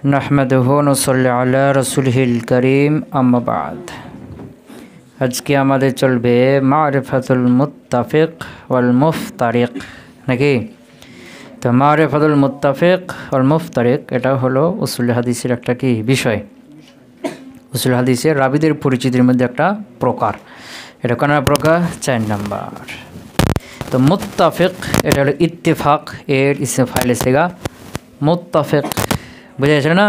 नहमदुहु व नुसल्ली अला रसूलिहिल करीम अम्मा बाद। আজকে আমাদের চলবে মারিফাতুল মুত্তাফিক ওয়াল মুফতারিক নাকি। তো মারিফাতুল মুত্তাফিক ওয়াল মুফতারিক এটা হলো উসুল হাদিসের একটা কি বিষয়। উসুল হাদিসের রাবিদের পরিচিতির মধ্যে একটা প্রকার। এটা কোন প্রকার? 4 নাম্বার। তো মুত্তাফিক এটা হলো ইত্তেফাক, এর ইসম ফাইল এসেগা মুত্তাফিক, বুঝা যাচ্ছে না?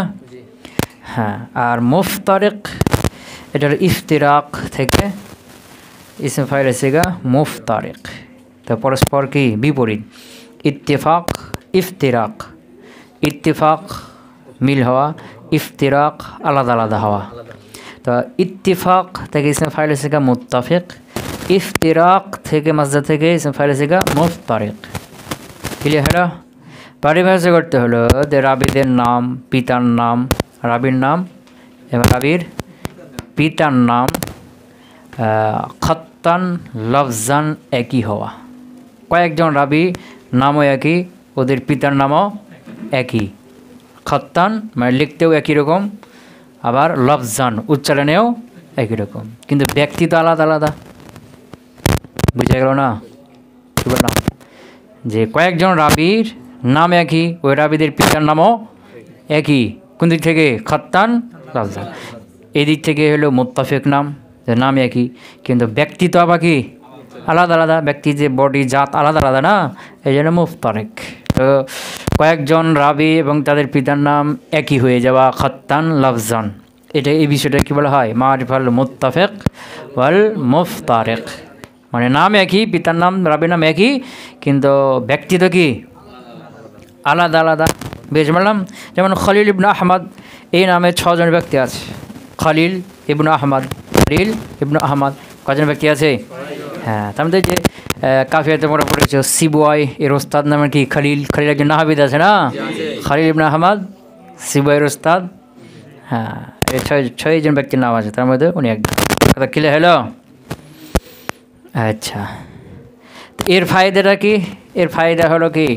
হ্যাঁ। আর মুফতারিক এটা হলো ইফতিরাক থেকে ইসম ফাইল এসেগা মুফতারিক। তো পরস্পর কি বিপরীত। ইত্তেফাক ইফতিরাক, ইত্তেফাক মিল হওয়া, ইফতিরাক আলাদা আলাদা হওয়া। তো ইত্তেফাক থেকে ইসম ফাইল এসেগা মুত্তাফিক, ইফতিরাক থেকে মাজদা থেকে ইসম ফাইল এসেগা মুফতারিক। ক্লিয়ার হলো? পরিভাষা করতে হলো যে রাবিদের নাম, পিতার নাম, রাবির নাম এবং রাবির পিতার নাম খত্তান লফজান একই হওয়া। কয়েকজন রাবি নামও একই, ওদের পিতার নামও একই। খত্তান মানে লিখতেও একই রকম, আবার লফজান উচ্চারণেও একই রকম, কিন্তু ব্যক্তি তো আলাদা আলাদা। বুঝা গেল না? কি বললাম? যে কয়েকজন রাবির নাম একই, ওই রাবিদের পিতার নামও একই। কোন দিক থেকে? খত্তান লফজান। এই দিক থেকে হলো মুত্তাফিক নাম, নাম একই কিন্তু ব্যক্তি তো আবার কি আলাদা আলাদা। ব্যক্তি যে বডি জাত আলাদা আলাদা না, এই জন্য মুফতারিক। তো কয়েকজন রাবি এবং তাদের পিতার নাম একই হয়ে যাওয়া খত্তান লফজান, এটা এই বিষয়টা কি বলা হয়? মারিফাল মুত্তাফিক ওয়াল মুফতারিক। মানে নাম একই, পিতার নাম রাবির নাম একই, কিন্তু ব্যক্তি তো কি আলাদা আলাদা। বেশ বললাম। যেমন খলিল ইবনে আহমদ, এই নামে 6 জন ব্যক্তি আছে। খলিল ইবনে আহমদ, খলিল ইবনে আহমদ কজন ব্যক্তি আছে? হ্যাঁ। তার মধ্যে যে কাফিয়াতে আমরা পড়েছি সিবুয়াই, এর ওস্তাদ নামে কি খলিল। খলিল একজন নাহাবিদ আছে না, খলিল ইবনে আহমদ সিবুয়াইয়ের ওস্তাদ। হ্যাঁ, এই 6 জন ব্যক্তির নাম আছে, তার মধ্যে উনি একজন। কথা ক্লিয়ার হলো? আচ্ছা, এর ফায়দাটা কি? এর ফায়দা হলো কি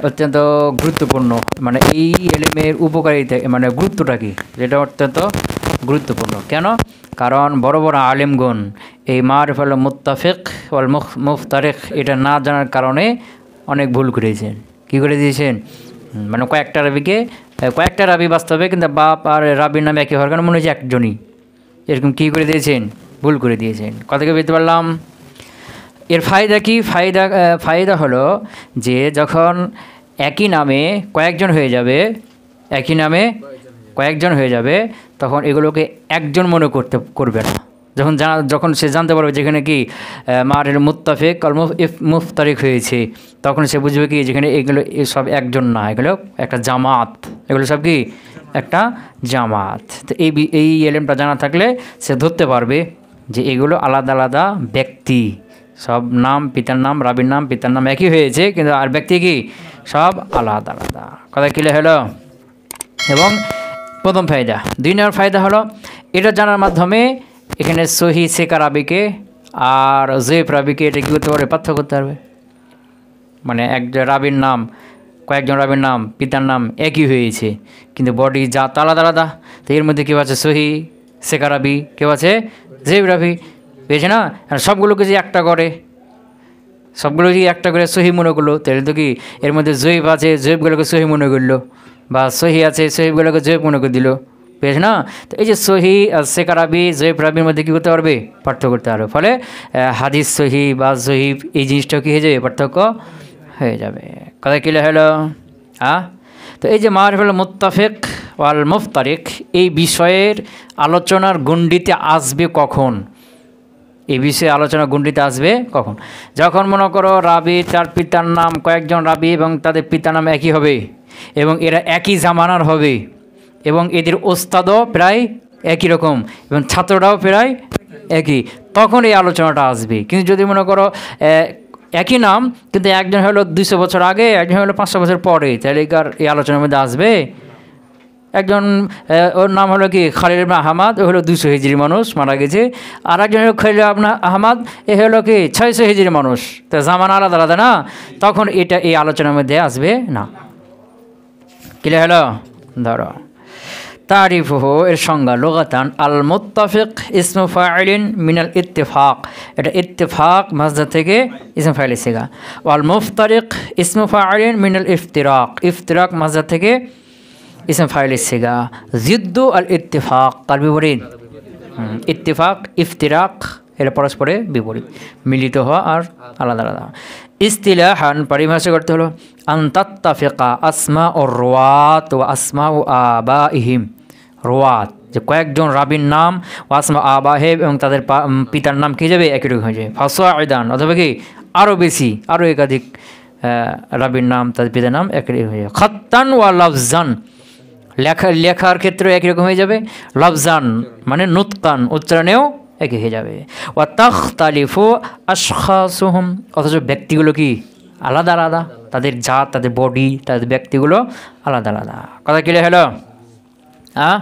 অত্যন্ত গুরুত্বপূর্ণ। মানে এই এলেমের উপকারিতা মানে গুরুত্বটা কি, যেটা অত্যন্ত গুরুত্বপূর্ণ। কেন? কারণ বড় বড় আলেমগণ এই মারিফাতুল মুত্তাফিক ওয়াল মুফতারিক এটা না জানার কারণে অনেক ভুল করেছেন। কী করে দিয়েছেন? মানে কয়েকটা রাবি বাস্তবে, কিন্তু বাপ আর রাবির নামে একই হওয়ার কারণে মনে হচ্ছে একজনই, এরকম কী করে দিয়েছেন? ভুল করে দিয়েছেন। কথাকে বুঝতে পারলাম? এর ফায়দা কি? ফায়দা হলো যে যখন একই নামে কয়েকজন হয়ে যাবে, একই নামে কয়েকজন হয়ে যাবে, তখন এগুলোকে একজন মনে করবে না। যখন সে জানতে পারবে যেখানে কি মারিফাতুল মুত্তাফিক আর মুফতারিক হয়েছে, তখন সে বুঝবে কি যেখানে এগুলো সব একজন না, এগুলো একটা জামাত, এগুলো সব কি একটা জামাত। তো এই এলেমটা জানা থাকলে সে ধরতে পারবে যে এগুলো আলাদা আলাদা ব্যক্তি। সব নাম, পিতার নাম, রাবির নাম, পিতার নাম একই হয়েছে, কিন্তু আর ব্যক্তি কি সব আলাদা আলাদা। কথা ক্লিয়ার হলো? এবং প্রথম ফায়দা। 2 নম্বর ফায়দা হলো এটা জানার মাধ্যমে এখানে সহি সেকা রাবিকে আর জয়ীফ রাবিকে এটা কী করতে পারবে? পার্থক্য করতে পারবে। মানে রাবির নাম, কয়েকজন রাবির নাম, পিতার নাম একই হয়েছে, কিন্তু বডি জাত আলাদা আলাদা। তো এর মধ্যে কেউ আছে সহি সেকা রাবি, কেউ আছে জয়ীফ রাবি, বুঝেছে না? সবগুলোকে যে একটা করে, সবগুলো যদি একটা করে সহি মনে করলো, তাহলে তো কি এর মধ্যে জয়ীফ আছে, জয়ীফগুলোকে সহি মনে করলো, বা সহি আছে, সহিবগুলোকে জয়ীফ মনে করে দিল, বুঝেছে না? তো এই যে সহি আর সেকা রাবি, জয়ীফ রাবির মধ্যে কী করতে পারবে? পার্থক্য করতে পারবে। ফলে হাদিস সহি বা জয়ীফ এই জিনিসটা কী হয়ে যাবে? পার্থক্য হয়ে যাবে। কথা ক্লিয়ার হলো? তো এই যে মারিফাতুল মুত্তাফিক ওয়াল মুফতারিক এই বিষয়ের আলোচনার গণ্ডিতে আসবে কখন? এই বিষয়ে আলোচনা গণ্ডিতে আসবে কখন? যখন মনে করো রাবি তার পিতার নাম, কয়েকজন রাবি এবং তাদের পিতার নাম একই হবে, এবং এরা একই জামানার হবে, এবং এদের ওস্তাদও প্রায় একই রকম, এবং ছাত্ররাও প্রায় একই, তখন এই আলোচনাটা আসবে। কিন্তু যদি মনে করো একই নাম, কিন্তু একজন হলো 200 বছর আগে, একজন হলো 500 বছর পরে, তাহলে এই আলোচনার মধ্যে আসবে? একজন ওর নাম হলো কি খলিল ইবনে আহমদ, ও হলো 200 হিজরি মানুষ, মারা গেছে। আর একজন হলো খলিল ইবনে আহমদ, এ হলো কি 600 হিজরি মানুষ। তো জামানা আলাদা আলাদা না, তখন এটা এই আলোচনার মধ্যে আসবে না। ক্লিয়ার হলো? ধরো তারিফুহু এর সংজ্ঞা লুগাতান আল মুত্তাফিক ইসমু ফাইলিন মিনাল ইত্তিফাক, এটা ইত্তিফাক মাসদার থেকে ইসমু ফাইলের সিগা। ওয়াল মুফতারিক ইসমু ফাইলিন মিনাল ইফতিরাক, ইফতিরাক মাসদার থেকে ইসমু ফাইলের সিগা। জিদ্দু আল ইত্তিফাক তার বিপরীত ইত্তিফাক, ইফতিরাক এরা পরস্পরের বিপরীত, মিলিত হওয়া আর আলাদা আলাদা। ইস্তিলাহান পরিভাষা করতে হলো আন তাত্তাফিকা আসমা ও রোয়াত ও আসমা ও আবাইহিম, রোয়াত যে কয়েকজন রাবির নাম ও আসমা আবাহেব এবং তাদের পিতার নাম কী যাবে একই রকম হয়ে যাবে। ফাসাইদান অথবা কি আরও বেশি, আরও একাধিক রাবির নাম তাদের পিতার নাম একই রকম হয়ে যাবে। খাত্তান ওয়া লফজান লেখার ক্ষেত্রে একই রকম হয়ে যাবে। লফজান মানে নুতকান উচ্চারণেও একই হয়ে যাবে। ওয়া তাখতালিফু আশখাসুহুম অথচ ব্যক্তিগুলো কি আলাদা আলাদা, তাদের জাত, তাদের বডি, তাদের ব্যক্তিগুলো আলাদা আলাদা। কথা ক্লিয়ার হলো? হ্যাঁ,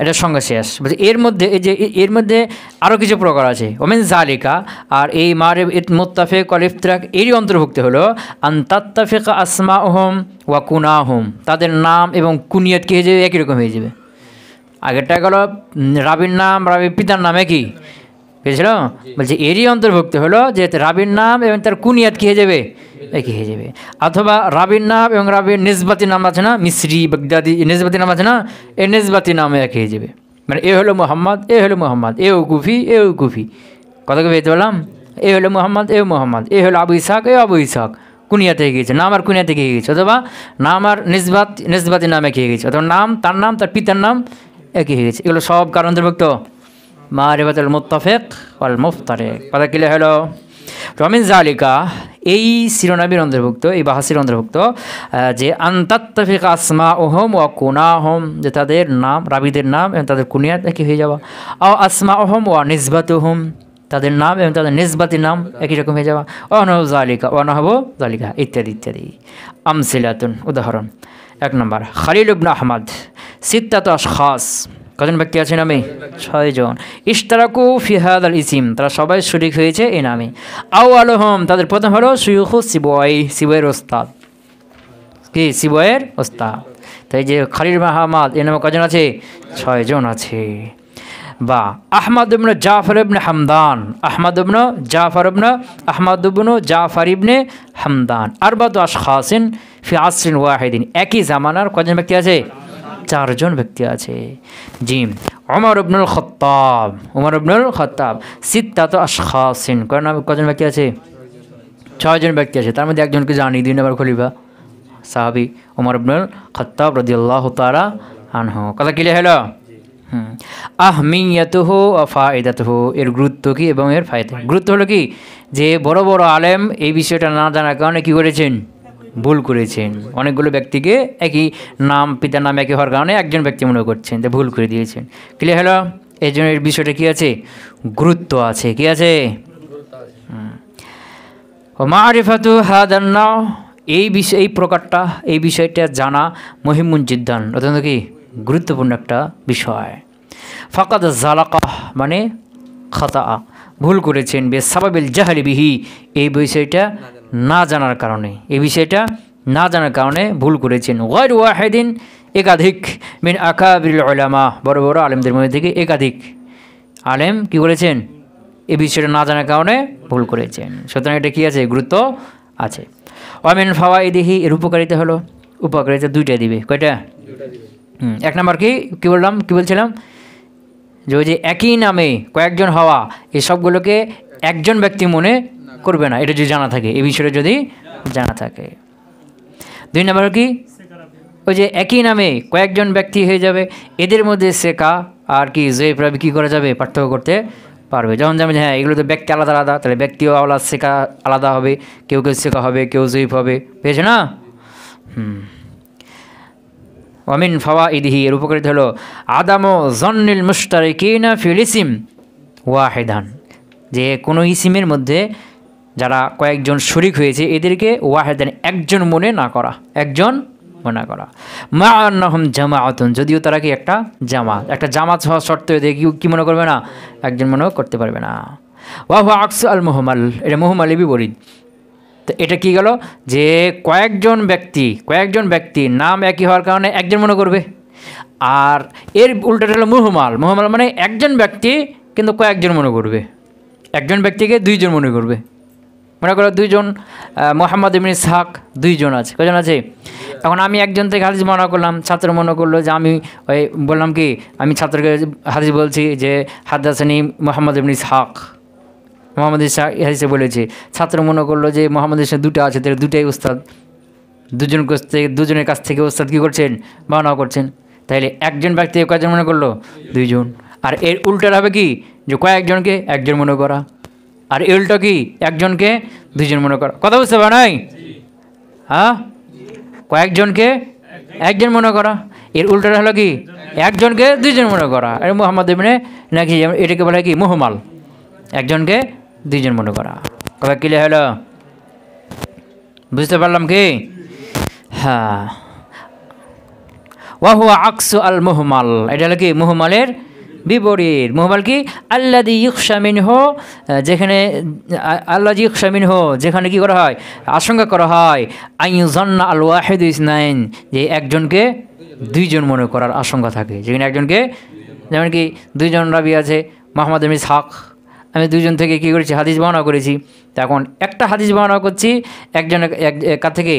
এটা সঙ্গে শেষ। এর মধ্যে এই যে এর মধ্যে আরও কিছু প্রকার আছে। ওমেন জালিকা আর এই মারিফ মুত্তাফিক ওয়াল ইফতিরাক এরই অন্তর্ভুক্ত হলো আন তাত্তাফিকা আসমাউহুম ওয়া কুনাহুম, তাদের নাম এবং কুনিয়াত কি হয়ে যাবে একই রকম হয়ে যাবে। আগেরটা গেল রাবির নাম, রাবির পিতার নাম একই, বুঝেছিল? বলছে এরই অন্তর্ভুক্ত হলো যে রাবির নাম এবং তার কুনিয়াত কী হয়ে যাবে একই হয়ে যাবে। অথবা রাবির নাম এবং রাবির নিসবাতি নাম আছে না, মিসরি বাগদাদি নিসবাতি নাম আছে না, এই নিসবাতি নামে একই হয়ে যাবে। মানে এ হলো মোহাম্মদ, এ হলো মোহাম্মদ, এও কুফি, এও কুফি। কথা কি বুঝতে পারলাম? এ হলো মোহাম্মদ, এও মোহাম্মদ, এ হলো আবু ইসাক, এ আবু ইসাক, কুনিয়াতে হয়ে গিয়েছে, নাম আর কুনিয়াতে গিয়ে গেছে। অথবা নাম আর নিসবাতি নাম একই হয়ে গেছে, অথবা নাম তার পিতার নাম একই হয়ে গেছে। এগুলো সব কার অন্তর্ভুক্ত? মারিফাতুল মুত্তাফিক ওয়াল মুফতারিক। কথা ক্লিয়ার হলো? রমিন জালিকা এই শিরোনামের অন্তর্ভুক্ত, এই বাহাসির অন্তর্ভুক্ত যে আন তাত্তাফিক আসমাউহুম ওয়া কুনাহুম, যে তাদের নাম রাবিদের নাম এবং তাদের কুনিয়াত একই হয়ে যাওয়া। আও আসমাউহুম ওয়া নিসবাতুহুম, তাদের নাম এবং তাদের নিসবাতি নাম একই রকম হয়ে যাওয়া। অনহু জালিকা অনহবু জালিকা ইত্যাদি ইত্যাদি। আমসিলাতুন উদাহরণ। 1 নম্বর খালিল ইবনে আহমদ সিত্তাতু আশখাস, কজন ব্যক্তি আছে নামে? 6 জন। ইশতারাকু ফি হাদাল ইসিম, তারা সবাই শরীক হয়েছে এই নামে। আউয়ালুহুম, তাদের প্রথম হলো শুয়ুখু সিবওয়াই, সিবওয়াইয়ের ওস্তাদ। কি সিবওয়াইয়ের ওস্তাদ? তাই যে খালিল আহমদ এই নামে কজন আছে? 6 জন আছে। বা আহমদ ইবনে জাফর ইবনে হামদান, আহমদ ইবনে জাফর ইবনে হামদান। আরবাতু আশখাসিন ফি আসরিন ওয়াহিদিন, একই জামানার কজন ব্যক্তি আছে? 4 জন ব্যক্তি আছে। জিম ওমর ইবনুল খাত্তাব সিত্তাতু আশখাসিন, কজন ব্যক্তি আছে? 6 জন ব্যক্তি আছে। তার মধ্যে একজনকে জানি, 2 নম্বর খলিফা সাহাবী ওমর ইবনুল খাত্তাব রাদিয়াল্লাহু তাআলা আনহু। কথা ক্লিয়ার হলো? আহমিয়াতুহু ওয়া ফায়দাতুহু, এর গুরুত্ব কি এবং এর ফায়দা। গুরুত্ব হলো কি যে বড় বড় আলেম এই বিষয়টা না জানার কারণে কি করেছেন? ভুল করেছেন। অনেকগুলো ব্যক্তিকে একই নাম, পিতার নাম একই হওয়ার কারণে একজন ব্যক্তি মনে করছেন, যে ভুল করে দিয়েছেন। ক্লিয়ার হলো? এই জন্য এর বিষয়টা কী আছে? গুরুত্ব আছে। কি আছে? মারিফাতু হাদান নাও, এই প্রকারটা, এই বিষয়টা জানা মুহিম্মুন জিদ্দান, অত্যন্ত কি গুরুত্বপূর্ণ একটা বিষয়। ফাকাদ জালাকা মানে খাতা, ভুল করেছেন। বেসাবাবিল জাহলি বিহি, এই বিষয়টা না জানার কারণে, এই বিষয়টা না জানার কারণে ভুল করেছেন। গায়রু ওয়াহিদিন, একাধিক। মিন আকাবিরিল উলামা, বড় বড় আলেমদের মধ্যে থেকে একাধিক আলেম কি করেছেন? এই বিষয়টা না জানার কারণে ভুল করেছেন। সুতরাং এটা কি আছে? গুরুত্ব আছে। ওয়ামিন ফাওয়াইদিহি, এর উপকারিতা হলো, উপকারিতা 2টা দিবে। কয়টা? 1 নম্বর কি বলছিলাম যে ওই যে একই নামে কয়েকজন হওয়া, এই সবগুলোকে একজন ব্যক্তি মনে করবে না, এটা যদি জানা থাকে, এই বিষয়টা যদি জানা থাকে। 2 নম্বর কি? ওই যে একই নামে কয়েকজন ব্যক্তি হয়ে যাবে, এদের মধ্যে সেকা আর কি জয়ীফ রাবি কী করা যাবে? পার্থক্য করতে পারবে। যখন যাবে হ্যাঁ এগুলো তো ব্যক্তি আলাদা আলাদা, তাহলে ব্যক্তিও আলাদা, সেকা আলাদা হবে, কেউ সেকা হবে, কেউ জয়ীফ হবে, পেয়েছে না? ওয়ামিন ফাওয়াইদিহি, এর উপকারিতা হলো আদামু যন্নিল মুশতারিকিনা ফিল ইসিম ওয়াহিদান, যে কোনো ইসিমের মধ্যে যারা কয়েকজন শরীক হয়েছে এদেরকে ওয়াহিদান একজন মনে না করা, একজন মনে করা। মা আন্নাহুম জামাআতুন, যদিও তারা কি একটা জামাত হওয়া সত্ত্বেও কি মনে করবে না? একজন মনেও করতে পারবে না। ওয়া হুয়া আকসু আল মুহমাল, এটা মুহমালের বিপরীত। তো এটা কি গেল যে কয়েকজন ব্যক্তি নাম একই হওয়ার কারণে একজন মনে করবে। আর এর উল্টাটা হলো মুহমাল মানে একজন ব্যক্তি কিন্তু কয়েকজন মনে করবে, একজন ব্যক্তিকে দুইজন মনে করবে। মনে করো দুইজন মোহাম্মদ ইবনে ইসহাক, দুইজন আছে, কজন আছে? এখন আমি একজন থেকে হাদিস বর্ণনা করলাম, ছাত্র মনে করলো যে আমি ওই বললাম কি আমি ছাত্রকে হাদিস বলছি যে হাদাসানি মোহাম্মদ ইবনে ইসহাক, মোহাম্মদ ইসহাক হাদিসে বলেছি। ছাত্র মনে করলো যে মোহাম্মদ ইসহাক দুটো আছে, তাহলে দুটাই উস্তাদ, দুজনের কাছ থেকে উস্তাদ কী করছেন? বর্ণনা করছেন। তাহলে একজন ব্যক্তি কয়েকজন মনে করলো? দুইজন। আর এর উল্টা হবে কি যে কয়েকজনকে একজন মনে করা, আর এর উল্টা কি একজনকে দুইজন মনে করা। কথা বুঝতে পারে নাই? হ্যাঁ, কয়েকজনকে একজন মনে করা, এর উল্টাটা হলো কি একজনকে দুইজন মনে করা। আর মোহাম্মদ ইবনে নাকি এটাকে বলা হয় কি মুহমাল, একজনকে দুইজন মনে করা। কথা ক্লিয়ার হলো? বুঝতে পারলাম কি? হ্যাঁ, ওয়াহুয়া আকসু আল মুহমাল, এটা হলো কি মুহমালের বিপরীত। মুহমাল কি? আল্লাযী ইখশা মিনহু, যেখানে আল্লাযী ইখশা মিনহু, যেখানে কি করা হয়? আশঙ্কা করা হয় আইয়ুযান্না আল ওয়াহিদু ইসনাইন, যে একজনকে দুইজন মনে করার আশঙ্কা থাকে। যেখানে একজনকে, যেমন কি দুইজন রাবি আছে মুহাম্মদ ইবনে ইসহাক, আমি দুইজন থেকে কী করেছি? হাদিস বর্ণনা করেছি। তো এখন একটা হাদিস বর্ণনা করছি একজনের কাছ থেকে,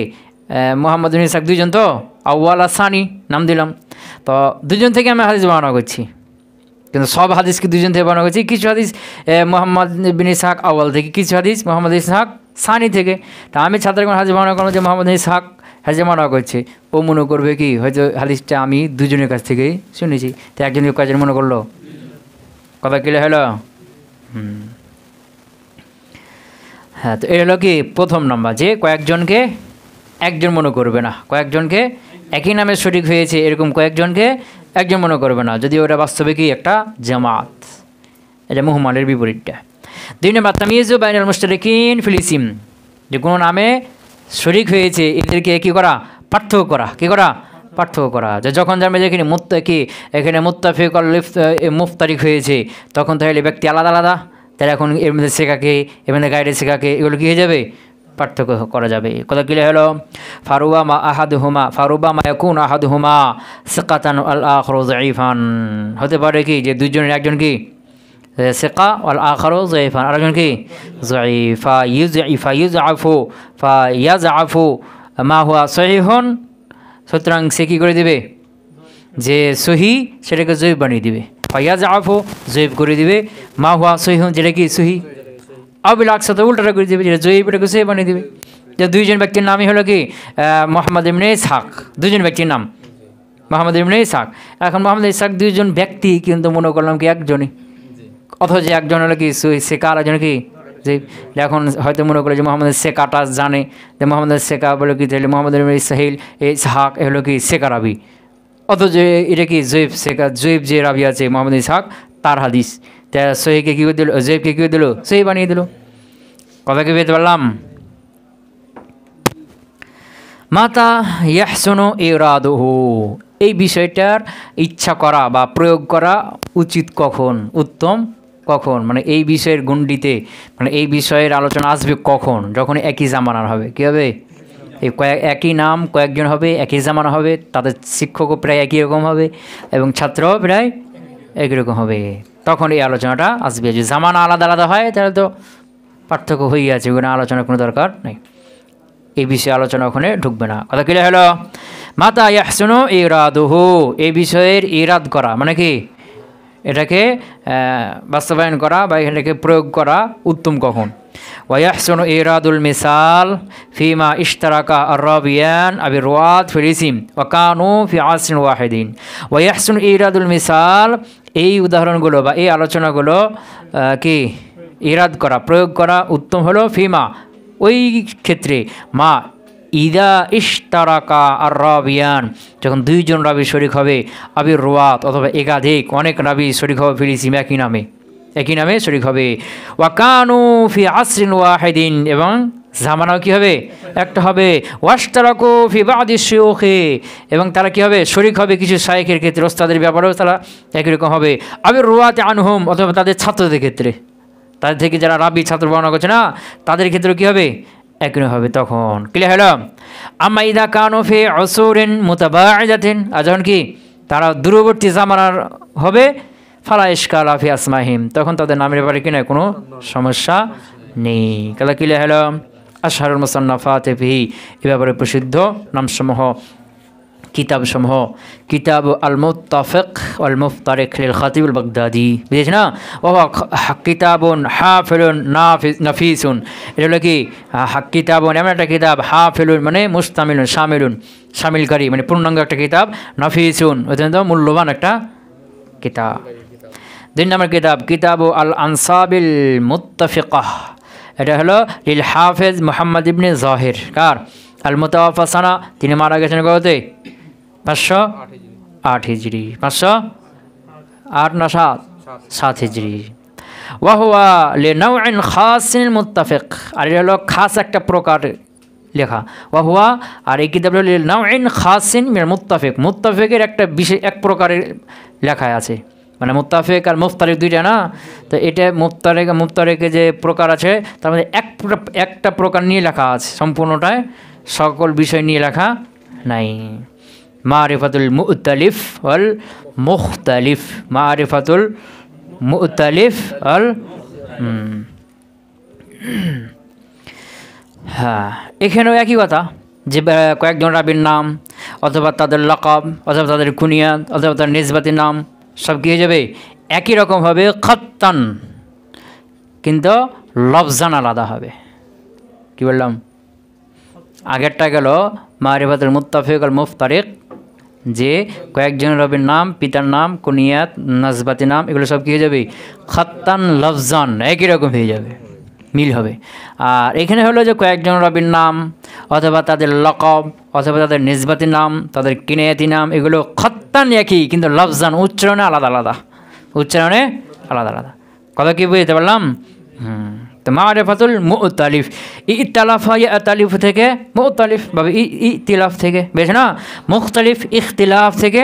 মুহাম্মদ ইবনে ইসহাক দুইজন, তো আউয়াল আর সানি নাম দিলাম, তো দুজন থেকে আমি হাদিস বর্ণনা করছি। কিন্তু সব হাদিস কি দুজন থেকে বর্ণনা করছি? কিছু হাদিস মুহাম্মদ ইবনে ইসহাক আউয়াল থেকে, কিছু হাদিস মুহাম্মদ ইসহাক সানি থেকে। তা আমি ছাত্রকে হাদিস বর্ণনা করলাম যে মুহাম্মদ ইসহাক হাদিস বর্ণনা করছে, ও মনে করবে কি হয়তো হাদিসটা আমি দুজনের কাছ থেকেই শুনেছি। তো একজনকে কয়েকজন মনে করলো। কথা ক্লিয়ার হলো? হ্যাঁ, তো এটা হলো কি প্রথম নাম্বার, যে কয়েকজনকে একজন মনে করবে না, কয়েকজনকে একই নামে শরীক হয়েছে এরকম কয়েকজনকে একজন মনে করবে না, যদি ওটা বাস্তবে কি একটা জামাত। এটা মুহমালের বিপরীতটা। দুই নম্বর তামিয়ুজু বাইনাল মুশতারিকিন ফিল ইসম, যে কোনো নামে শরীক হয়েছে এদেরকে কী করা? পার্থক্য করা। কী করা? পার্থক্য করা। যে যখন জানবে যে এখানে মুত্তাফিক মুফতারিক হয়েছে, তখন তাহলে ব্যক্তি আলাদা আলাদা, তাহলে এখন এর মধ্যে শেখাকে, এর মধ্যে গাইডে শেখাকে, এগুলো কী হয়ে যাবে? পার্থক্য করা যাবে। কথা ক্লিয়ার হলো? ফারুবা মা ইয়াকুন আহাদুহুমা সিকাতান আল আখরু যায়িফান, হতে পারে কি যে দুইজনের একজন কি সিকা আল আখরু যায়িফান, আরেকজন কি যায়িফ। ইয়াযআফু মা হুয়া সহিহুন, সুতরাং সে কী করে দিবে? যে সহি সেটাকে জয়ীফ বানিয়ে দিবে। ইয়াযআফু জয়ীফ করে দিবে, মা হুয়া সহিহুন যেটা কি সহি, আবিল আকসাতে উল্টাটা করে দেবে, যেটা জয়ীফ এটাকে সহি বানিয়ে দেবে। যে দুইজন ব্যক্তির নামই হলো কি মুহাম্মদ ইবনে ইসহাক, দুজন ব্যক্তির নাম মুহাম্মদ ইবনে ইসহাক। এখন মুহাম্মদ ইসহাক দুইজন ব্যক্তি, কিন্তু মনে করলাম কি একজনই, অথচ একজন হলো কি সেকা, আর একজন কি জয়ীফ। এখন হয়তো মনে করে যে মোহাম্মদ সেকাটা জানে, যে মোহাম্মদ সেকা বলে কি, তাহলে মোহাম্মদ ইবনে ইসহাক এ হলো কি সেকা রাবি, অথচ এটা কি জয়ীফ সেকা, জয়ীফ যে রাবি আছে মোহাম্মদ ইসহাক তার হাদিস, তা সহিকে কী করে দিল? জয়ীফকে কী করে দিল? সহি বানিয়ে দিল। কথা কি পেতে পারলাম? মাতা ইয়াহসুনু ইরাদুহু, এই বিষয়টার ইচ্ছা করা বা প্রয়োগ করা উচিত কখন, উত্তম কখন, মানে এই বিষয়ের গণ্ডিতে, মানে এই বিষয়ের আলোচনা আসবে কখন? যখন একই জামানার হবে। কী হবে? এই একই নাম কয়েকজন হবে, একই জামানা হবে, তাদের শিক্ষকও প্রায় একই রকম হবে এবং ছাত্রও প্রায় একই রকম হবে, তখন এই আলোচনাটা আসবে। যদি জামানা আলাদা আলাদা হয় তাহলে তো পার্থক্য হয়ে আছে, ওখানে আলোচনার কোনো দরকার নেই, এই বিষয়ে আলোচনা ওখানে ঢুকবে না। কথা ক্লিয়ার হলো? মাতা ইয়াহসুনু ইরাদুহু, এই বিষয়ের ইরাদ করা মানে কি এটাকে বাস্তবায়ন করা বা এটাকে প্রয়োগ করা উত্তম কখন? ওয়াহসুনু ইরাদুল মিসাল ফিমা ইশতারাকা আর-রাবিয়ান আবি রুয়াত ফিল ইসম ওয়া কানু ফি আসরিন ওয়াহিদিন। ওয়াহসুনু ইরাদুল মিসাল, এই উদাহরণগুলো বা এই আলোচনাগুলো কি ইরাদ করা, প্রয়োগ করা উত্তম হলো ফিমা, ওই ক্ষেত্রে মা ইদা ইশতারাকা আর-রাবিয়ান, যখন দুইজন রাবি শরিক হবে, আবির রুয়াত অথবা একাধিক অনেক রাবি শরিক হবে, ফিল ইসম একই নামে শরিক হবে। ওয়া কানু ফি আসরিন ওয়াহিদিন, এবং জামানাও কী হবে? একটা হবে। ওয়াশতারাকু ফি বাদি শুয়ুখি, এবং তারা কী হবে? শরিক হবে কিছু শায়েখের ক্ষেত্রে, ওস্তাদের ব্যাপারেও তারা একই রকম হবে। আবির রুয়াত আনহুম, অথবা তাদের ছাত্রদের ক্ষেত্রে, তাদের থেকে যারা রাবি ছাত্র বর্ণনা করছে না, তাদের ক্ষেত্রে কী হবে? একই হবে তখন। ক্লিয়ার হলো? আম্মা ইদা কানু ফি উসুরিন মুতাবাইদাতিন, আর যখন কি তারা দূরবর্তী জামানার হবে, ফালা ইশকালা ফি আসমাহিম, তখন তাদের নামের ব্যাপারে কিনা কোনো সমস্যা নেই। কালা ক্লিয়ার হলো? আশহারুল মুসান্নাফাতি ফিহি, এ ব্যাপারে প্রসিদ্ধ নামসমূহ কিতাবসমূহ, কিতাব আল মুত্তাফিক ওয়াল মুফতারিক লিল খাতিব আল বাগদাদি, বুঝেছ না? ও কিতাবুন হাফিলুন নাফিসুন, এটা হলো কি কিতাবুন এমন একটা কিতাব, হাফিলুন মানে মুস্তামিলুন শামিলুন শামিলকারী, মানে পূর্ণাঙ্গ একটা কিতাব, নাফিসুন অত্যন্ত মূল্যবান একটা কিতাব। 2 নম্বর কিতাব কিতাব আল আনসাবিল মুত্তাফিকাহ, এটা হলো লিল হাফেজ মুহাম্মদ ইবনে জাহির, কার? আল মুতাওয়াফা সানা, তিনি মারা গেছেন কততে? 508 হিজরি, 508 না 7 হিজরি। ওয়াহুয়া লিনাউইন খাসিন মুত্তাফিক, আর এটা হলো খাস একটা প্রকার লেখা। ওয়াহুয়া, আর এই কিতাব হলো লিনাউইন খাসিন মিনাল মুত্তাফিক, মুত্তাফিকের একটা বিশেষ এক প্রকারের লেখা আছে, মানে মুত্তাফিক আর মুফতারিক দুইটা না, তো এটা মুফতারিকে যে প্রকার আছে তার মধ্যে একটা প্রকার নিয়ে লেখা আছে, সম্পূর্ণটায় সকল বিষয় নিয়ে লেখা নাই। মারিফাতুল মুতালিফ ওয়াল মুখতালিফ, মারিফাতুল মুতালিফ ওয়াল হ্যাঁ, এখানেও একই কথা যে কয়েকজন রাবির নাম অথবা তাদের লকব অথবা তাদের কুনিয়াত অথবা তাদের নিসবাতি নাম সব কী হয়ে যাবে? একই রকম হবে খাত্তান, কিন্তু লফজান আলাদা হবে। কি বললাম? আগেরটা গেল মারিফাতুল মুত্তাফিক আর মুফতারিক, যে কয়েকজন রবির নাম, পিতার নাম, কুনিয়াত, নাসবাতি নাম, এগুলো সব কী হয়ে যাবে? খাত্তান লফজান একই রকম হয়ে যাবে, মিল হবে। আর এখানে হলো যে কয়েকজন রবির নাম অথবা তাদের লকব অথবা তাদের নিসবাতি নাম, তাদের কিনায়াতি নাম, এগুলো খাত্তান একই, কিন্তু লফজান উচ্চারণে আলাদা আলাদা, উচ্চারণে আলাদা আলাদা। কথা কি বুঝতে পারলাম? তো মারিফাতুল মুতালিফ, ইতিলাফ হয় তালিফ থেকে, মুতালিফ ভাবে ইতিলাফ থেকে, বেশ না? মুখতালিফ ইখতিলাফ থেকে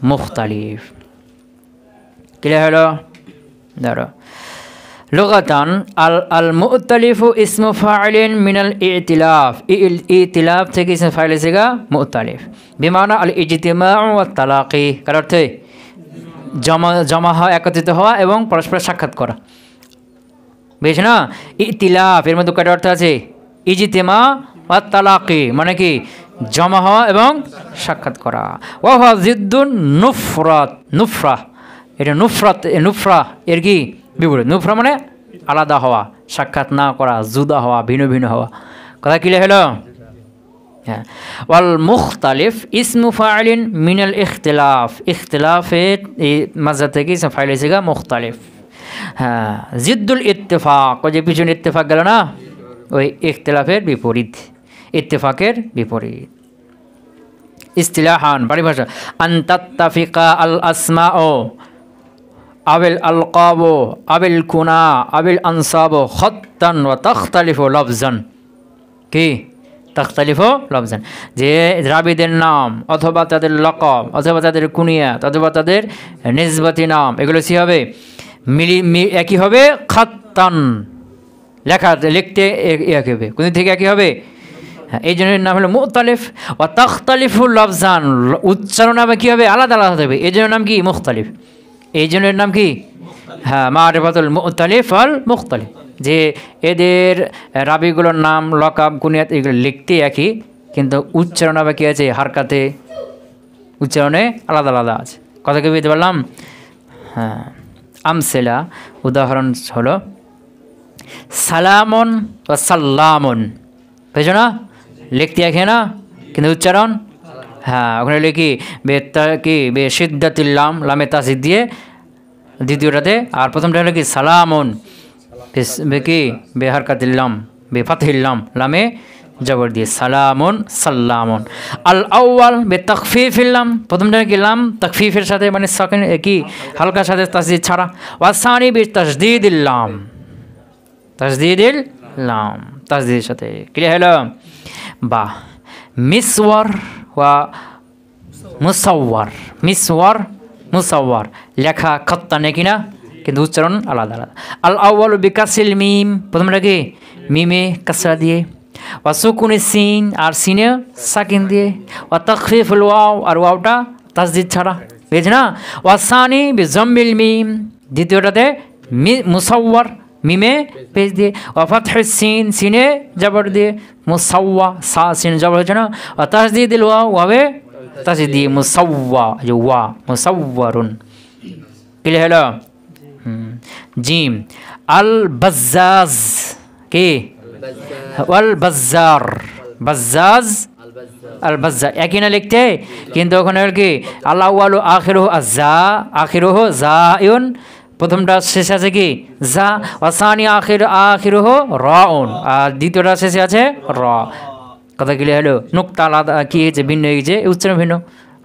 মুখতালিফ। ক্লিয়ার হলো? ধরো লুগাতান আল মুতালিফু ইসমু ফাইলিন মিনাল ইতিলাফ, ইতিলাফ থেকে ইসমু ফাইল এসেগা মুতালিফ, বিমানা আল ইজতিমাউ ওয়াত তালাকি, কার অর্থে জমা হওয়া, একত্রিত হওয়া এবং পরস্পর সাক্ষাৎ করা, বেশ না? ইতিলাফ এর মধ্যে কয়টা অর্থ আছে? ইজতিমা ওয়াত তালাকি, মানে কি জমা হওয়া এবং সাক্ষাৎ করা। ওয়া জিদ্দুন নুফরাত, নুফরা, এটা নুফরাত, নুফরা এর কি বিপরীত। নুফরা মানে আলাদা হওয়া, সাক্ষাৎ না করা, জুদা হওয়া, ভিন্ন ভিন্ন হওয়া। কথা ক্লিয়ার হলো? হ্যাঁ। ওয়াল মুখতালিফ ইসমু ফাইলিন মিনাল ইখতিলাফ, ইখতিলাফের এই মাজা থেকে ইসম ফাইল এসেগা মুখতালিফ। হ্যাঁ, জিদ্দুল ইত্তেফাক, ওই যে পিছনে ইত্তেফাক গেল না, ওই ইখতিলাফের বিপরীত, ইত্তেফাকের বিপরীত। ইস্তিলাহান পরিভাষা, আন তাত্তাফিকা আল আসমাউ আবিল আলকাবু আবিল কুনা আবিল আনসাবু খাত্তান ওয়া তাখতালিফু লফজান। কি তাখতালিফু লফজান, যে রাবিদের নাম অথবা তাদের লকব অথবা তাদের কুনিয়াত অথবা তাদের নিসবতি নাম, এগুলো কী হবে? একই হবে, খাত্তান লেখা লিখতে একই হবে, কোন থেকে একই হবে? হ্যাঁ, এই জন্য নাম হলো মুতালিফ। ও তাখতালিফুল লফজান, উচ্চারণ হবে কী হবে? আলাদা আলাদা হবে, এই জন্য নাম কি? মুখতালিফ। এই জন্য নাম কি? হ্যাঁ, মারিফাতুল মুতালিফ আল মুখতালিফ, যে এদের রাবিগুলোর নাম, লকব, কুনিয়াত এগুলো লিখতে একই, কিন্তু উচ্চারণ হবে কী আছে? হারকাতে, উচ্চারণে আলাদা আলাদা আছে। কথা কি বুঝতে পারলাম? হ্যাঁ, আমসেলা উদাহরণ হলো সালামন ও সাল্লামন, বুঝছো না? লিখতে একই না, কিন্তু উচ্চারণ হ্যাঁ, ওখানে লিখি বে সিদ্ধাতিল্লাম, লামে তাসিদ দিয়ে দ্বিতীয়টাতে, আর প্রথমটা হলো কি সালামন, কি বে হারকাতিল্লাম, বে ফাতহিল্লাম, লামে জবর দিয়ে সালামন সাল্লামন। আল আউয়াল বে তাকফিফিল্লাম, প্রথমটা কি লাম তাকফিফের সাথে, মানে সেকেন্ড কি হালকার সাথে তাসদিদ ছাড়া। ওয়াসানি বে তাসদিদিল্লাম, তাসদিদিল্লাম তাসদিদের সাথে। ক্লিয়ার হলো? বা মিসওয়ার ওয়া মুসাওয়ার, মিসওয়ার মুসাওয়ার লেখা খত্তানে কিনা কিন্তু উচ্চারণ আলাদা আলাদা। আল আউয়ালু বিকাসিল মিম, প্রথমটা কি মিমে কাসরা দিয়ে, ওয়া সুকুনে সিন আর সিনে সাকিন দিয়ে, ওয়া তাখফিফুল ওয়াও আর ওয়াওটা তাসদিদ ছাড়া, বুঝছ না? ওয়া সানি বিজাম্মিল মিম, দ্বিতীয়টাতে মুসাওয়ার মিমে পেজ দিয়ে, ওয়া ফাতহুস সিন সিনে জবর দিয়ে, মুসাওয়া সা সিন জবর হচ্ছে না, ওয়া তাসদিদুল ওয়াও ওয়াবে তাসদিদ দিয়ে মুসাওয়া, যে ওয়া মুসাওয়ারুন। ক্লিয়ার হলো? জিম আল বাজ্জাজ কি ওয়াল বাজ্জার, বাজ্জাজ আল বাজ্জার একই না লিখতে, কিন্তু ওখানে কি আল্লাহ ওয়ালু আখিরুহু আযা, আখিরুহু জায়ুন, প্রথমটা শেষে আছে কি যা, ওয়াসানি আখিরুহু রাউন, আর দ্বিতীয়টা শেষে আছে র। কথা ক্লিয়ার হলো? নুক্তা আলাদা কি হয়েছে, ভিন্ন হয়ে গেছে, উচ্চারণ ভিন্ন,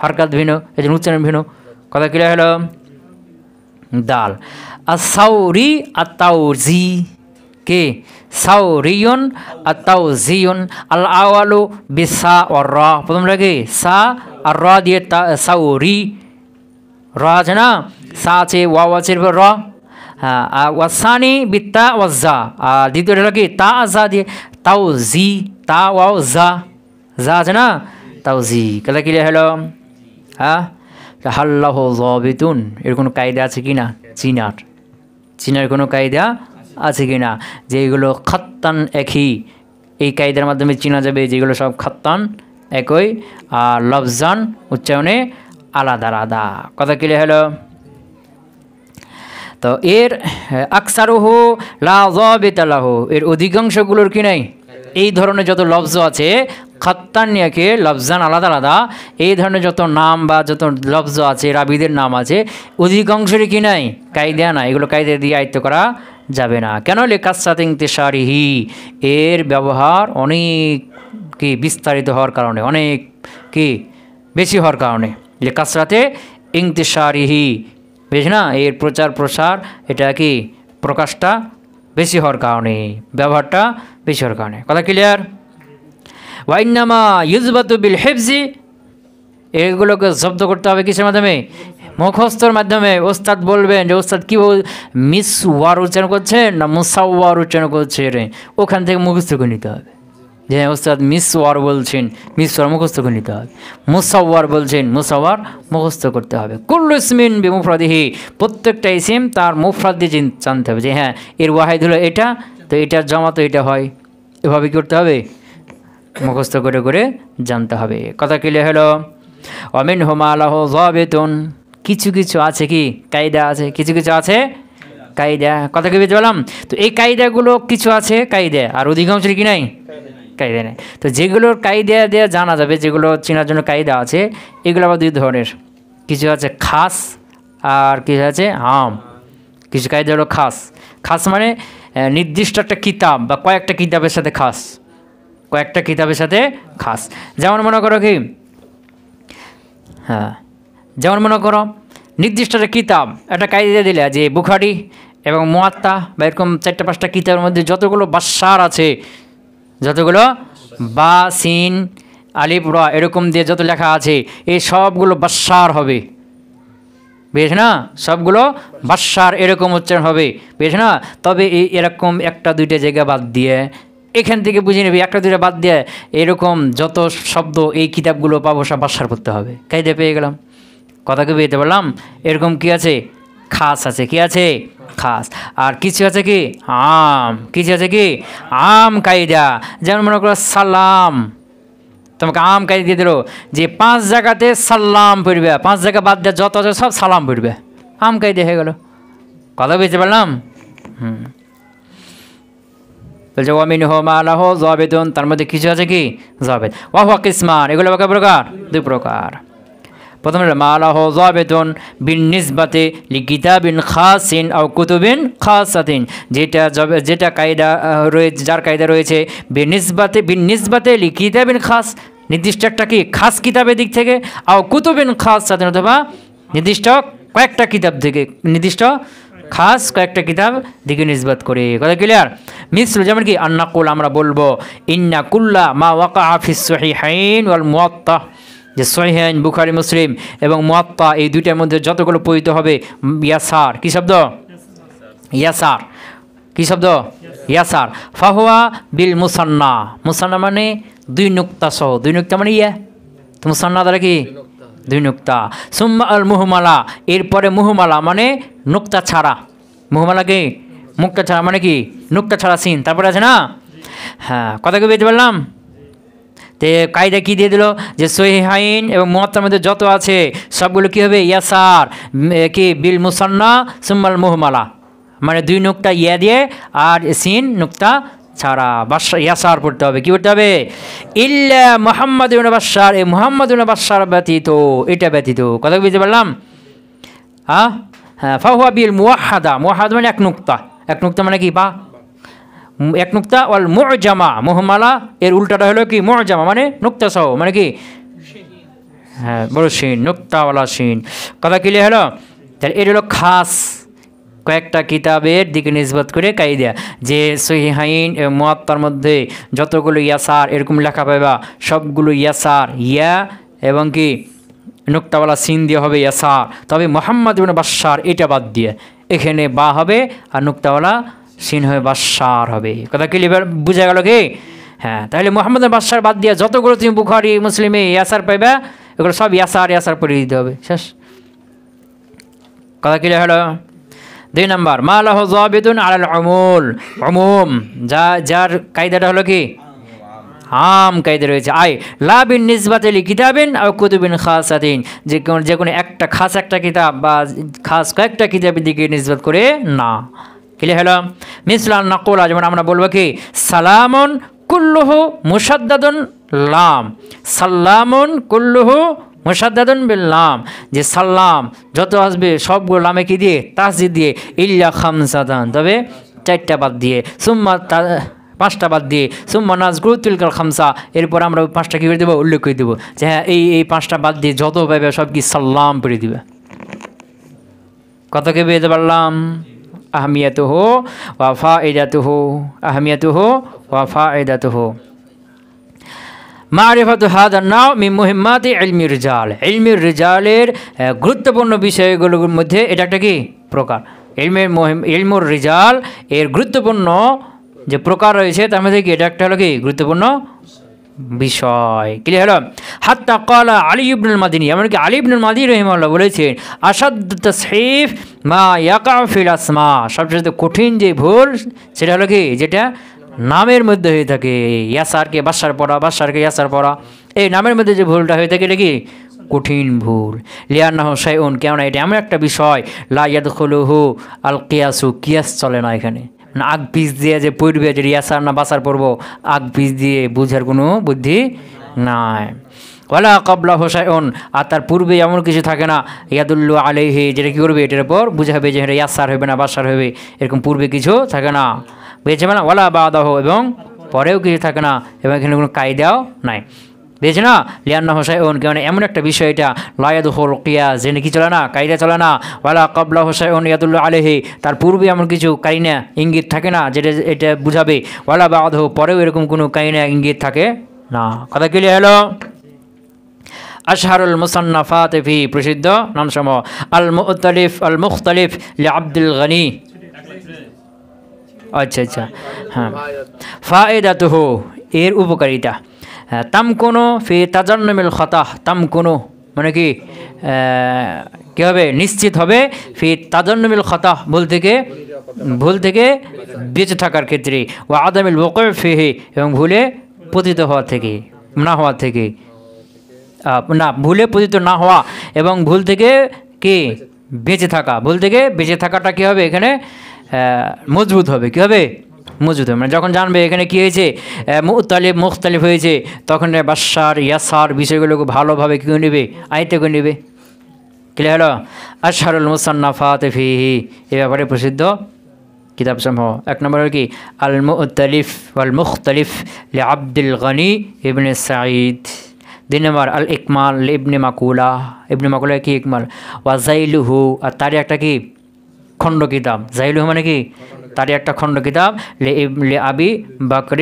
হারকাত ভিন্ন, এই জন্য উচ্চারণ ভিন্ন। কথা ক্লিয়ার হলো? দাল আসাউরি আতাউজি কে সাউরিয়ন আতাউজিয়ন, আল আওয়ালু বিসা ওয়ার রা, প্রথমটা কি সা আর র দিয়ে সাউরি, র আছে না, সা আছে ওয়াও আছে র, হ্যাঁ, আর ওয়াসানি বিত্তা ওয়াজা, আর দ্বিতীয়টা হলো কি তা আজা দিয়ে তাউজি, তা ওয়াও জা, জা আছে না তাউজি। কথা ক্লিয়ার হলো? হ্যাঁ, হাল্লাহু যাবিতুন, এর কোনো কায়দা আছে কি না? চিনার কোনো কায়দা আছে কি না? যেগুলো খাত্তান একই, এই কায়দার মাধ্যমে চিনা যাবে যেগুলো সব খাত্তান একই, আর লফজান উচ্চারণে আলাদা আলাদা। কথা ক্লিয়ার হলো? তো এর আকসারুহু লা যাবিতা লাহু, এর অধিকাংশগুলোর কি নাই এই ধরনের যত লফজ আছে খাত্তানিয়াকে লফজান আলাদা আলাদা, এই ধরনের যত নাম বা যত লফজ আছে রাবিদের নাম আছে অধিকাংশেরই কি নাই কায়দা না, এগুলো কায়দা দিয়ে আয়ত্ত করা যাবে না। কেন? লিকাসরাতি ইনতিশারিহি, এর ব্যবহার অনেক কি বিস্তারিত হওয়ার কারণে, অনেক কি বেশি হওয়ার কারণে, লিকাসরাতে ইনতিশারিহি, বেশ না, এর প্রচার প্রসার এটা কি প্রকাশটা বেশি হওয়ার কারণে, ব্যবহারটা বেশি হওয়ার কারণে। কথা ক্লিয়ার? ওয়াইন্নামা ইউজবাতু বিল হিফজি, এগুলোকে জব্দ করতে হবে কিসের মাধ্যমে? মুখস্থর মাধ্যমে। ওস্তাদ বলবেন যে ওস্তাদ কী মিস ওয়ার উচ্চারণ করছেন না মুসাওয়ার উচ্চারণ করছেন, ওখান থেকে মুখস্থ করে নিতে হবে। যে ওস্তাদ মিস ওয়ার বলছেন, মিস ওয়ার মুখস্থ করে নিতে হবে, মুসাওয়ার বলছেন, মুসাওয়ার মুখস্থ করতে হবে। কুল্লু ইসমিন বিমুফরাদিহি, প্রত্যেকটা ইসিম তার মুফরাদ দিয়ে জানতে হবে যে হ্যাঁ এর ওয়াহিদ হলো এটা, তো এটার জমা তো এটা হয়, এভাবে কী করতে হবে? মুখস্থ করে করে জানতে হবে। কথা ক্লিয়ার হলো? অমিনহু মা লাহু যাবিতুন, কিছু কিছু আছে কি কায়দা আছে, কিছু কিছু আছে কায়দা। কথা কি বুঝতে পারলাম? তো এই কায়দাগুলো কিছু আছে কায়দা, আর অধিকাংশের কি নাই কায়দা নেই। তো যেগুলোর কায়দা দিয়ে জানা যাবে, যেগুলো চেনার জন্য কায়দা আছে, এগুলো আবার দুই ধরনের, কিছু আছে খাস আর কিছু আছে আম। কিছু কায়দা হলো খাস, খাস মানে নির্দিষ্ট একটা কিতাব বা কয়েকটা কিতাবের সাথে খাস, কয়েকটা কিতাবের সাথে খাস। যেমন মনে করো কি, হ্যাঁ যেমন মনে করো নির্দিষ্ট একটা কিতাব একটা কায়দা দিলে যে বুখারি এবং মুয়াত্তা বা এরকম 4-5টা কিতাবের মধ্যে যতগুলো বাসার আছে, যতগুলো বা সিন আলিফ রা এরকম দিয়ে যত লেখা আছে, এই সবগুলো বাসার হবে, বেশ না, সবগুলো বাসার এরকম উচ্চারণ হবে, বেশ না। তবে এই এরকম 1-2 জায়গা বাদ দিয়ে এখান থেকে বুঝে নেবে, 1-2 বাদ দিয়ে এরকম যত শব্দ এই কিতাবগুলো পাবো সব বাসার পড়তে হবে। কায়দা পেয়ে গেলাম। কথা কি পেতে পারলাম? এরকম কি আছে? খাস আছে। কি আছে? খাস। আর কিছু আছে কি আম, কিছু আছে কি আম কায়দা। যেমন মনে করো সালাম, তোমাকে আম কায়দা দিয়ে দিল যে 5 জায়গাতে সালাম পড়বে, 5 জায়গা বাদ দিয়ে যত আছে সব সালাম পড়বে, আম কায়দা হয়ে গেল। কথা বুঝতে পারলাম? বলছে ওয়ামিনহু মা লাহু যাবিতুন, তার মধ্যে কিছু আছে কি যাবিত। ওয়া হুয়া কিসমান, এগুলো কয় প্রকার? 2 প্রকার। প্রথম হলো মা লাহু যাবিতুন বিনিসবাতি লিকিতাবিন খাসিন আও কুতুবিন খাসাতিন, যেটা কায়দা রয়েছে, যার কায়দা রয়েছে বিনিসবাতি লিকিতাবিন খাস, নির্দিষ্ট একটা কি খাস কিতাবের দিক থেকে, আও কুতুবিন খাসাতিন, অথবা নির্দিষ্ট কয়েকটা কিতাব থেকে, নির্দিষ্ট খাস কয়েকটা কিতাব দিকে নিসবত করে। কথা ক্লিয়ার? মিসল যেমন কি আন্নাকুল, আমরা বলবো ইন্না কুল্লা মা ওয়াকা ফিস সহিহাইন ওয়াল মুয়াত্তা, যে সহিহাইন বুখারী মুসলিম এবং মুয়াত্তা এই দুইটার মধ্যে যতগুলো পড়িত হবে ইয়াসার, কি শব্দ? ইয়াসার কি শব্দ ইয়াসার ফাহুয়া বিল মুসান্না মুসান্না মানে দুই নুক্তা সহ দুই নুক্তা মানে ইয়া তো মুসান্না দ্বারা কি দুই নুক্তা সুম্মা আল মুহমালা এরপরে মুহমালা মানে নুক্তা ছাড়া মুহমালা কি মুক্তা ছাড়া মানে কি নুক্তা ছাড়া সিন তারপরে আছে না হ্যাঁ কথা কি বুঝতে পারলাম তে কায়দা কি দিয়ে দিল যে সহিহাইন এবং মুয়াত্তার মধ্যে যত আছে সবগুলো কি হবে ইয়াসার কি বিল মুসান্না সুম্মাল মুহমালা মানে দুই নুক্তা ইয়া দিয়ে আর সিন নুক্তা ছাড়া বাশার ইয়াসার পড়তে হবে কি পড়তে হবে ইল্লা মুহাম্মদ ইবনে বাশার এই মুহাম্মদ ইবনে বাশার ব্যতীত এটা ব্যতীত কথা বুঝতে পারলাম হ্যাঁ হ্যাঁ ফাহুয়া বিল মুওয়াহহাদা মুওয়াহহাদ মানে এক নুক্তা মানে কি বা এক নুক্তা ওয়াল মুজামা মুহমালা এর উল্টাটা হলো কি মুজামা মানে নুক্তা সহ মানে কি হ্যাঁ বড় শিন নুক্তাওয়ালা শিন কথা ক্লিয়ার হলো তাহলে এর হলো খাস কয়েকটা কিতাবের দিকে নিসবত করে কায়দা যে সহিহাইন এবং মুয়াত্তার মধ্যে যতগুলো ইয়াসার এরকম লেখা পাইবা সবগুলো ইয়াসার ইয়া এবং কি নুক্তাওয়ালা সিন দিয়ে হবে ইয়াসার তবে মুহাম্মদ ইবনে বাশার এটা বাদ দিয়ে এখানে বা হবে আর নুক্তাওয়ালা সিন হবে বাশার হবে কথা ক্লিয়ার বুঝা গেল কি হ্যাঁ তাহলে মুহাম্মদ ইবনে বাশার বাদ দিয়ে যতগুলো তুমি বুখারী মুসলিমে ইয়াসার পাইবা এগুলো সব ইয়াসার পড়ে দিতে হবে শেষ কথা ক্লিয়ার হলো 2 নম্বর মা লাহু যাবিতুন আলাল উমুম যার কায়দাটা হলো কি আম কায়দা রয়েছে লা বিন নিসবাতি লি কিতাবিন আও কুতুবিন খাসাতিন যে কোনো একটা খাস একটা কিতাব বা খাস কয়েকটা কিতাবের দিকে নিসবত করে না ক্লিয়ার হলো মিসলান নাকুলা যেমন আমরা বলবো কি সালামুন কুল্লুহু মুশাদ্দাদুন লাম সালামুন কুল্লুহু মুশাদ্দাদুন বিল লাম যে সালাম যত আসবে সবগুলো লামে কি দিয়ে তাসদিদ দিয়ে ইল্লা খামসাতান তবে 4টা বাদ দিয়ে সুম্মা 5টা বাদ দিয়ে সুম্মা নাযকুরু তিলকাল খামসা এরপর আমরা 5টা কি করে দেব উল্লেখ করে দেব যে হ্যাঁ এই 5টা বাদ দিয়ে যত পাবে সব কি সালাম পড়ে দিবে কত কে বুঝতে পারলাম আহমিয়াতুহু ওয়া ফায়দাতুহু মারিফাতু হাদান নাও মিন মুহিম্মাতি ইলমি রিজালের গুরুত্বপূর্ণ বিষয়গুলোর মধ্যে এটা একটা কি প্রকার ইলমুর রিজাল এর গুরুত্বপূর্ণ যে প্রকার রয়েছে তার মধ্যে কি এটা একটা হলো কি গুরুত্বপূর্ণ বিষয় ক্লিয়ার হলো হাত্তা ক্বালা আলী ইবনুল মাদিনী এমনকি আলী ইবনুল মাদিনী রাহিমাহুল্লাহ বলেছেন আসাদ্দু তাসহিফ মা ইয়াকা ফিল আসমা সবচেয়ে কঠিন যে ভুল সেটা হলো কি যেটা নামের মধ্যে হয়ে থাকে ইয়াসারকে বাশার পড়া বাশারকে ইয়াসার পড়া এই নামের মধ্যে যে ভুলটা হয়ে থাকে এটা কি কঠিন ভুল লিয়ান্নাহু শাইউন কেননা এটা এমন একটা বিষয় লা ইয়াদখুলুহু আল কিয়াসু কিয়াস চলে না এখানে না আগ পিস দিয়ে যে পড়বে যে ইয়াসার না বাশার পড়বো আগ পিস দিয়ে বুঝার কোনো বুদ্ধি নাই ওয়ালা ক্বাবলাহু শাইউন আর তার পূর্বে এমন কিছু থাকে না ইয়াদুল্লু আলাইহি যেটা কি করবে এটার উপর বুঝাবে যে এটা ইয়াসার হবে না বাশার হবে এরকম পূর্বে কিছু থাকে না বুঝেছে না ওয়ালা বাদাহু এবং পরেও কিছু থাকে না এবং এখানে কোনো কায়দাও নাই বুঝেছে না লিয়ান্নাহু শাইউন কারণ এমন একটা বিষয় এটা লা ইয়াদখুল কিয়াস যেন কি চলে না কায়দা চলে না ওয়ালা ক্বাবলাহু শাইউন ইয়াদুল্লু আলাইহি তার পূর্বে এমন কিছু কারিনা ইঙ্গিত থাকে না যেটা এটা বুঝাবে ওয়ালা বাদাহু পরেও এরকম কোনো কারিনা ইঙ্গিত থাকে না কথা ক্লিয়ার হলো আশহারুল মুসান্নাফাত ফি প্রসিদ্ধ নামসমূহ আল মুখতালিফ লি আব্দুল গনি আচ্ছা হ্যাঁ ফায়দাতুহু এর উপকারিতা তামকুনু ফি তাজান্নুমিল খাতাহ তামকুনু মানে কি হবে নিশ্চিত হবে ফি তাজান্নুমিল খাতাহ ভুল থেকে বেঁচে থাকার ক্ষেত্রে ওয়া আদামিল ওয়াকি' ফিহি এবং ভুলে পতিত হওয়া থেকে না ভুলে পতিত না হওয়া এবং ভুল থেকে কি বেঁচে থাকা ভুল থেকে বেঁচে থাকাটা কী হবে এখানে মজবুত হবে কী হবে মজবুত হবে মানে যখন জানবে এখানে কী হয়েছে মুখতালিফ হয়েছে তখন বাশার ইয়াসার বিষয়গুলোকে ভালোভাবে কী করে নেবে আয়ত্তে করে নেবে ক্লিয়ার হলো আশহারুল মুসান্নাফাত ফিহি এ ব্যাপারে প্রসিদ্ধ কিতাব সমূহ 1 নম্বর কি আল মুতালিফ ওয়াল মুখতালিফ লি আব্দুল গনি ইবনে সাঈদ 2 নম্বর আল ইকমাল লি ইবনে মাকুলা কি ইকমাল ওয়া জাইলুহু আর তার একটা কি খণ্ড কিতাব জাইলুহু মানে কি তার একটা খণ্ড কিতাব লি আবি বকর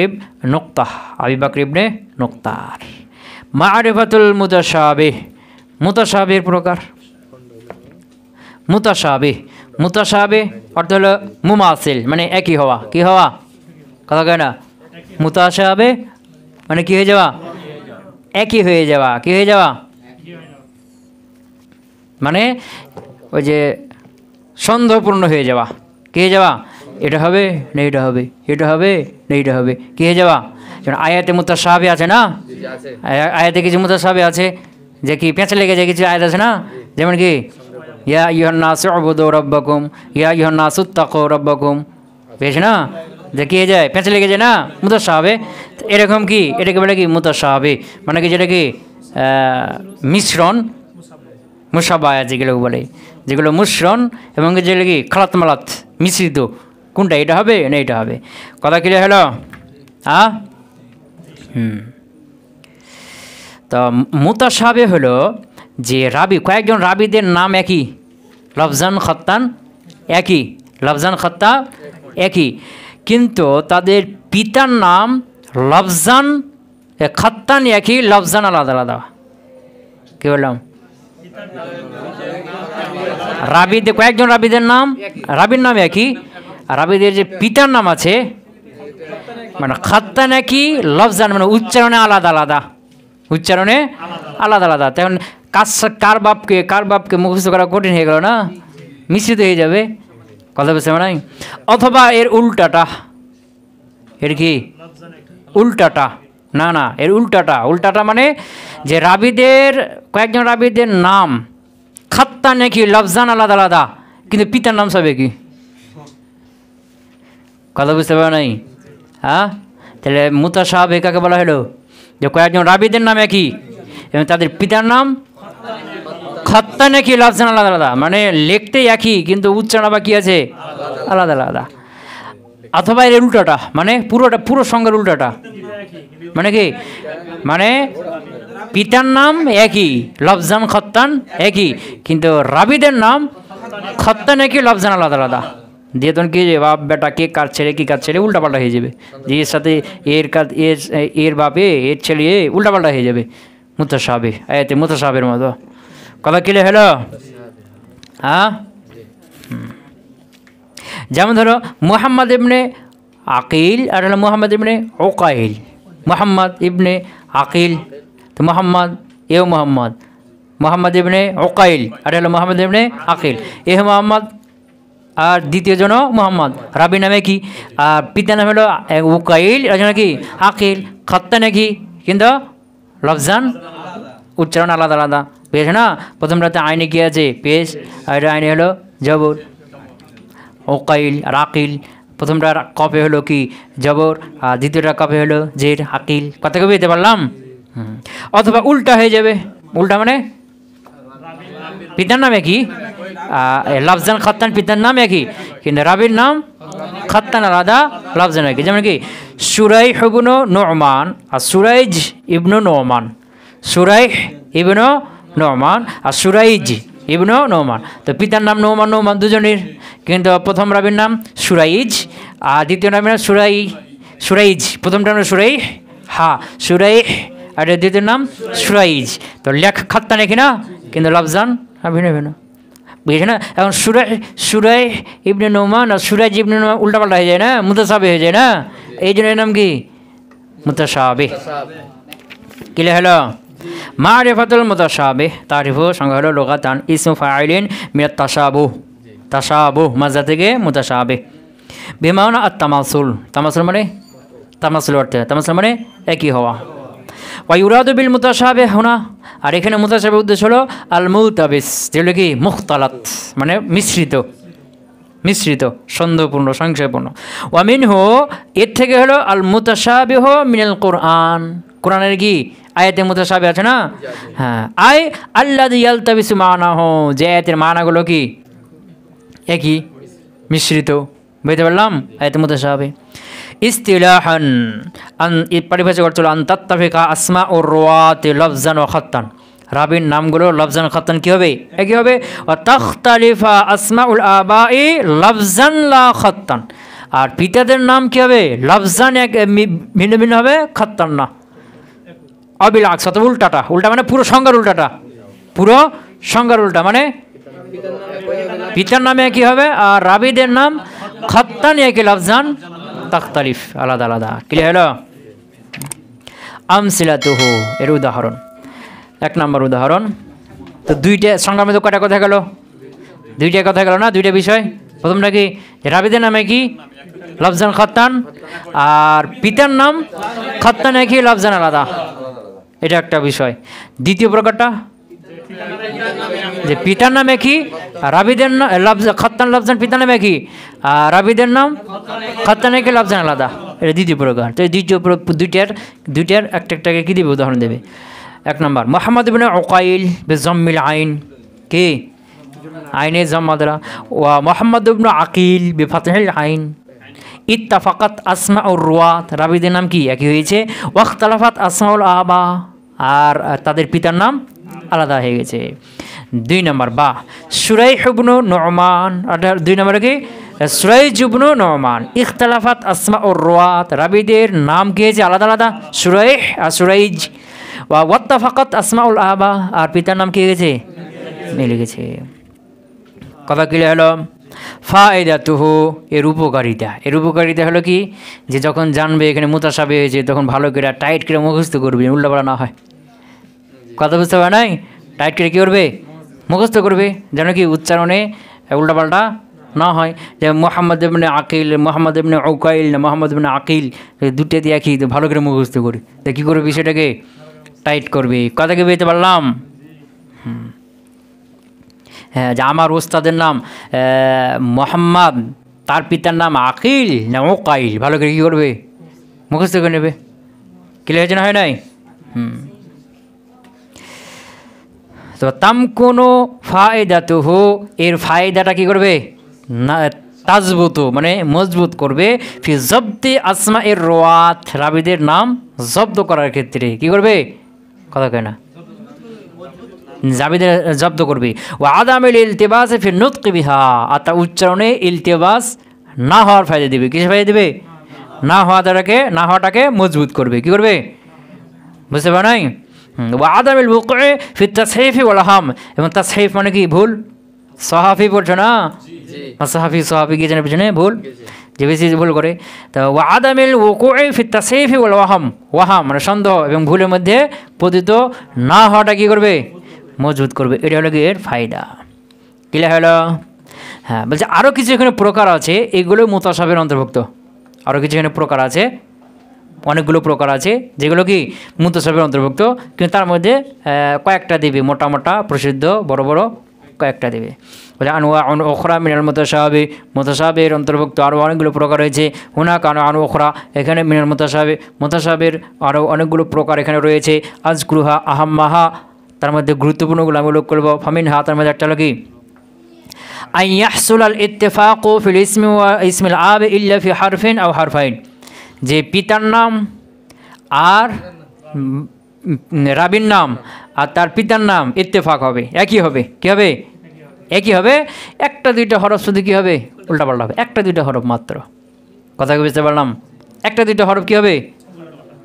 ইবনে নুক্তার মারিফাতুল মুতাশাবিহ মুতাশাবিহের প্রকার মুতাশাবে অর্থ হলো মুমাসিল, মানে একই হওয়া। কি হওয়া? কথা কয় না? মুতাশাবে মানে কি হয়ে যাওয়া? একই হয়ে যাওয়া। কি হয়ে যাওয়া? মানে ওই যে সন্দেহপূর্ণ হয়ে যাওয়া। কি হয়ে যাওয়া? এটা হবে না এটা হবে, এটা হবে না এটা হবে, কি হয়ে যাওয়া? যেমন আয়াতে মুতাশাবে আছে না, আয়াতে কিছু মুতাশাবে আছে যে কি পেঁচে লেগে যায়, কিছু আয়াত আছে না, যেমন কি ইয়া আইয়ুহান নাসু উবুদু রাব্বাকুম, ইয়া আইয়ুহান নাসু তাকু রাব্বাকুম, বেশ না, যে কি হয়ে যায়? পেঁচে লেগে যায় না, মুতাশাবে। এরকম কি এটাকে বলে কি? মুতাশাবে মানে কি যেটা কি মিশ্রণ, মুশাবাহা যেগুলো বলে, যেগুলো মিশ্রণ এবং যেগুলো কি খালাত মালাত মিশ্রিত, কোনটা এটা হবে না এটা হবে। কথা ক্লিয়ার হলো? হ্যাঁ। তো মুতাশাবে হলো যে রাবি, কয়েকজন রাবিদের নাম একই, লফজান খত্তান একই, লফজান খত্তা একই, কিন্তু তাদের পিতার নাম লফজান খত্তান একই, লফজান আলাদা আলাদা। কি বললাম? রাবিদের কয়েকজন রাবিদের নাম, রাবির নাম একই, রাবিদের যে পিতার নাম আছে মানে খত্তান একই, লফজান মানে উচ্চারণে আলাদা আলাদা, উচ্চারণে আলাদা আলাদা। তখন কার বাপকে মুখস্থ করা কঠিন হয়ে গেল না, মিশ্রিত হয়ে যাবে। কথা বুঝতে পারেন? অথবা এর উল্টাটা, এর কি উল্টাটা? না না, এর উল্টাটা। উল্টাটা মানে যে রাবিদের কয়েকজন রাবিদের নাম খাত্তান একই, লফজান আলাদা আলাদা, কিন্তু পিতার নাম সব একই। কথা বুঝতে পারে নাই? হ্যাঁ, তাহলে মুতাশাবে কাকে বলা হলো? যে কয়েকজন রাবিদের নাম একই এবং তাদের পিতার নাম খত্তান একই, লফজান আলাদা আলাদা, মানে লিখতে একই কিন্তু উচ্চারণ বা কি আছে আলাদা আলাদা। অথবা এর উল্টাটা মানে পুরো সংজ্ঞার উল্টাটা, মানে কি মানে পিতার নাম একই, লফজান খত্তান একই, কিন্তু রাবিদের নাম খত্তান একই, লফজান আলাদা আলাদা। দিয়ে তখন কি যে বাপ বেটা কে কার ছেলে, কি কার ছেলে উল্টাপাল্টা হয়ে যাবে, যে এর সাথে এর বাপে এর ছেলে উল্টাপাল্টা হয়ে যাবে। মুতাশাবে আয়াতে মুতাশাবের মতো। কথা ক্লিয়ার হলো? হ্যাঁ। যেমন ধরো মুহাম্মদ ইবনে আকিল আর হলো মুহাম্মদ ইবনে উকাইল। মুহাম্মদ ইবনে আকিল তো মুহাম্মদ এও মুহাম্মদ ইবনে উকাইল আর হলো মুহাম্মদ ইবনে আকিল, এ মুহাম্মদ আর দ্বিতীয় জন মুহাম্মদ। রাবি নামে কি? আর পিতা নাম হলো উকাইল আর জন কি আকিল, খত্তা নাকি কিন্তু লফজান উচ্চারণ আলাদা আলাদা। পেশ না, প্রথম রাতে আইনে কি আছে? পেশ, আর আইনে হলো জবর। উকাইল আর আকিল, প্রথমটা কপে হলো কি জবর, আর দ্বিতীয়টা কপে হলো জের, আকিল। কথা কবে দিতে পারলাম? অথবা উল্টা হয়ে যাবে। উল্টা মানে পিতার নাম একই, লফজান খত্তান পিতার নাম একই, কিন্তু রাবির নাম খত্তান আলাদা, লফজান একই। যেমন কি সুরাইহ ইবনু নুমান আর সুরাইজ ইবনু নোমান, সুরাইহ ইবনু নোমান আর সুরাইজ ইবনু নোমান। তো পিতার নাম নোমান দুজনের, কিন্তু প্রথম রাবির নাম সুরাইজ আর দ্বিতীয় নামের নাম সুরাইজ। প্রথমটা নাম সুরাইহ, হ্যাঁ সুরাইহ, আর দ্বিতীয় নাম সুরাইজ। তো লেখ খত্তান একই না, কিন্তু লফজান ভিন্ন ভিন্ন, বুঝেছে না? এখন সুরাইহ ইবনে নোমান আর সুরাইজ ইবনে নোমান উল্টাপাল্টা হয়ে যায় না, মুতাশাবে হয়ে যায় না, এই জন্য এর নাম কি মুতাশাবে। ক্লিয়ার হলো? মারিফাতুল মুতাশাবিহ তারিফু সংজ্ঞা হলো লুগাতান ইসমু ফাইলিন মিনাত তাশাবুহ, তাশাবুহ মাজা থেকে মুতাশাবিহ। বিমানা আত-তামাসুল, তামাসুল মানে তামাসুল অর্থে, তামাসুল মানে একই হওয়া। ওয়া ইউরাদু বিল মুতাশাবিহ হুনা, আর এখানে মুতাশাবিহ উদ্দেশ্য হলো আল মুলতাবিস, যেগুলো কি মুখতালাত মানে মিশ্রিত সন্দেহপূর্ণ সংশয়পূর্ণ। ওয়া মিনহু, এর থেকে হলো আল মুতাশাবিহ মিনাল কোরআন, কোরআনের কি আয়াতে মুতাশাবিহ আছে না? হ্যাঁ, আল্লাযী ইয়ালতাবিসু মানাহু, যে আয়াতের মানাগুলো কি একই মিশ্রিত। বুঝতে পারলাম? আয়াতে মুতাশাবিহ। ইস্তিলাহান পরিভাষা করছিল আন তাত্তাফিকা আসমাউর রুওয়াতি লফজান ওয়া খাত্তান, রাবির নামগুলো লফজান খাত্তান কী হবে? একই হবে। ওয়া তাখতালিফা আসমাউল আবাই লফজান লা খাত্তান, আর পিতাদের নাম কী হবে? লফজান এক ভিন্ন ভিন্ন হবে, খাত্তান না। অবিল আকস, অথবা উল্টাটা, উল্টা মানে পুরো সংজ্ঞার উল্টাটা, পুরো সংজ্ঞার উল্টা মানে পিতার নামে একই হবে, আর রাবিদের নাম খাত্তান একই লফজান তাখতালিফ, আলাদা আলাদা। ক্লিয়ার হলো? আমসিলাতুহু এর উদাহরণ, 1 নম্বর উদাহরণ। তো দুইটা সংখ্যার মধ্যে কয়টা কথা গেল? দুইটা কথা গেল না, দুইটা বিষয়। প্রথমটা কি, রাবিদের নামে কি লফজান খাত্তান, আর পিতার নাম খাত্তান একই লফজান আলাদা, এটা একটা বিষয়। দ্বিতীয় প্রকারটা যে পিতার নামে কি রাবিদের নাম খাত্তান লফজান পিতার নামে কি, আর রাবিদের নাম খাত্তান একই লফজান আলাদা, এটা দ্বিতীয় প্রকার। তো দ্বিতীয় দুইটার একটাকে কি দিবে, উদাহরণ দেবে। 1 নম্বর মুহাম্মদ ইবনে উকাইল বিজাম্মিল আইন, কি আইনে জাম্মাদরা, ওয়া মুহাম্মদ ইবনে আকিল বিফাতহিল আইন, ইত্তাফাকাত আসমাউর রুয়াত, রাবিদের নাম কি একই হয়েছে, ওয়াখতালাফাত আসমাউল আবা, আর তাদের পিতার নাম আলাদা হয়ে গেছে। 2 নম্বর বা সুরাইহ ইবনে নুমান, 2 নম্বরে কি সুরাইজ ইবনে নুমান, ইখতালাফাত আসমাউর রুয়াত, রাবিদের নাম কি হয়েছে আলাদা আলাদা, সুরাইহ আর সুরাইজ, ওয়াত্তাফাকাত আসমাউল আবা, আর পিতার নাম কি গেছে মিলে গেছে। কথা ক্লিয়ার হলো? ফায়দাতুহু এর উপকারিতা, এর উপকারিতা হলো কি, যে যখন জানবে এখানে মুতাশাবিহ হয়েছে তখন ভালো করে টাইট করে মুখস্থ করবে, উল্টাপাল্টা না হয়। কথা বুঝতে পারে নাই? টাইট করে কী করবে, মুখস্থ করবে, যেন কি উচ্চারণে উল্টাপাল্টা না হয়। যে মুহাম্মদ ইবনে আকিল, মুহাম্মদ ইবনে উকাইল না মুহাম্মদ ইবনে আকিল, দুটো দিয়ে একই, ভালো করে মুখস্থ করি, তা কী করবে, বিষয়টাকে টাইট করবে। কথা কি বুঝতে পারলাম? হ্যাঁ, যে আমার ওস্তাদের নাম মোহাম্মদ, তার পিতার নাম আকিল না উকাইল, ভালো করে কী করবে, মুখস্থ করে নেবে। ক্লিয়ার হয়েছে না, হয় নাই? তো তামকুনু ফায়দাতুহু এর ফায়দাটা কী করবে না, তাজবুত মানে মজবুত করবে, ফি জব্দি আসমা এর রোয়াত, রাবিদের নাম জব্দ করার ক্ষেত্রে কী করবে, কথা কয় না, জাবিদের জব্দ করবে। ও আদামিল ইলতিবাস ফি নুতকি বিহা, আর তা উচ্চারণে ইলতিবাস না হওয়ার ফায়দা দেবে। কিসে ফায়দা দেবে? না হওয়াটাকে মজবুত করবে। কি করবে, বুঝতে পার নাই? ও আদামিল বুকয়ে ফি তাসহিফি ওয়াল হাম, এবং তাসহিফ মানে কি ভুল, সাহাফি পড়ছো না, সাহাফি কি জানে পিছনে ভুল, যে বেশি ভুল করে। তো ও আদামিল ওকুয়ে ফি তাসহিফি ওয়াল ওয়াহাম মানে সন্দেহ এবং ভুলের মধ্যে পতিত না হওয়াটা কী করবে, মজবুত করবে। এটা হলো কি এর ফায়দা। ক্লিয়ার হলো? হ্যাঁ, বলছে আরও কিছু এখানে প্রকার আছে, এগুলো মুতাশাবিহের অন্তর্ভুক্ত। আরও কিছু এখানে প্রকার আছে, অনেকগুলো প্রকার আছে যেগুলো কি মুতাশাবিহের অন্তর্ভুক্ত, কিন্তু তার মধ্যে কয়েকটা দেবে, মোটা মোটা প্রসিদ্ধ বড় বড় কয়েকটা দেবে। বলে আনোয়া আনু ওখরা মিনাল মুতাশাবিহের অন্তর্ভুক্ত আরও অনেকগুলো প্রকার রয়েছে। হুনাক আনু ওখরা, এখানে মিনাল মুতাশাবিহের আরও অনেকগুলো প্রকার এখানে রয়েছে। আজকুরুহা আহাম্মাহা, তার মধ্যে গুরুত্বপূর্ণগুলো আমি উল্লেখ করবো। ফামিন হা, তার মধ্যে একটা হলো কি আন ইয়াহসুল আল ইত্তেফাকু ফিল ইসমি ওয়া ইসমিল আব ইল্লা ফি হারফিন আও হারফাইন, যে পিতার নাম আর রাবির নাম আর তার পিতার নাম ইত্তেফাক হবে, একই হবে। কী হবে, একই হবে। একটা দুইটা হরফ শুধু কী হবে, উল্টাপাল্টা হবে। একটা দুইটা হরফ মাত্র, কথা বুঝতে পারলাম? একটা দুইটা হরফ কী হবে,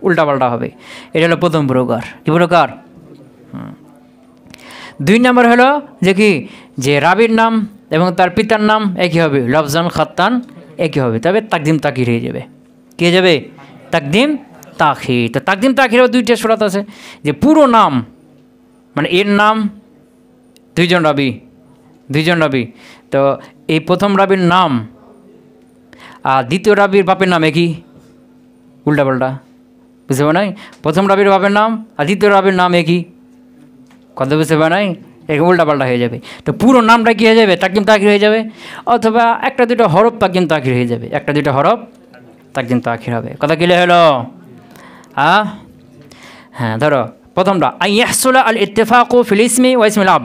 উল্টাপাল্টা হবে। এটা হলো প্রথম প্রকার। কী প্রকার? 2 নম্বর হলো যে কি, যে রাবির নাম এবং তার পিতার নাম একই হবে, লফজান খাত্তান একই হবে, তবে তাকদিম তাখির হয়ে যাবে। কী হয়ে যাবে, তাকদিম তাখির। তো তাকদিম তাখিরেও 2টা শরত আছে, যে পুরো নাম মানে এর নাম 2জন রাবি, তো এই প্রথম রাবির নাম আর দ্বিতীয় রাবির বাপের নাম একই, উল্টাপাল্টা, বুঝতে পার নাই? প্রথম রাবির বাপের নাম আর দ্বিতীয় রাবির নাম একই, কথা বুঝতে পার নাই? এরকম উল্টাপাল্টা হয়ে যাবে। তো পুরো নামটা কী হয়ে যাবে, তাকদিম তাখির হয়ে যাবে, অথবা একটা দুটো হরফ তাকদিম তাখির হয়ে যাবে, একটা দুটো হরফ তাকদিম তাখির হবে। কথা ক্লিয়ার হলো? হ্যাঁ, ধরো প্রথমটা আন ইয়াহসুলা আল ইত্তেফাকু ফিল ইসমি ওয়া ইসমিল আব,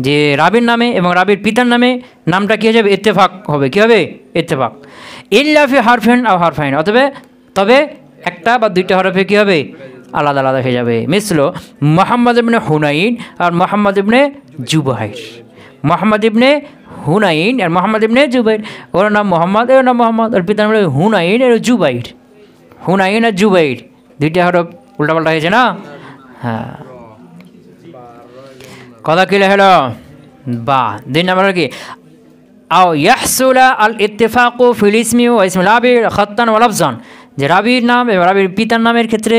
যে রাবির নামে এবং রাবির পিতার নামে নামটা কী হয়ে যাবে, ইত্তেফাক হবে। কী হবে, ইত্তেফাক। ইল্লা ফি হারফিন আও হারফাইন, তবে একটা বা 2টা হরফে কী হবে, আলাদা আলাদা হয়ে যাবে। মিসলো মুহাম্মদ ইবনে হুনাইন আর মুহাম্মদ ইবনে জুবাইর, মুহাম্মদ ইবনে হুনাইন আর মুহাম্মদ ইবনে জুবাইর, ওর নাম মোহাম্মদ, এর নাম মোহাম্মদ, আর পিতার নাম হুনাইন আর জুবাইর, হুনাইন আর জুবাইর, 2টা হরফ উল্টাপাল্টা হয়েছে না? হ্যাঁ, কথা ক্লিয়ার হলো? বা। 2 নম্বর কি আও ইয়াহসুলা আল ইত্তেফাকু ফিল ইসমি ওয়া ইসমিল আবি খাত্তান ওয়া লাফজান, যে রাবির নাম এবং রাবির পিতার নামের ক্ষেত্রে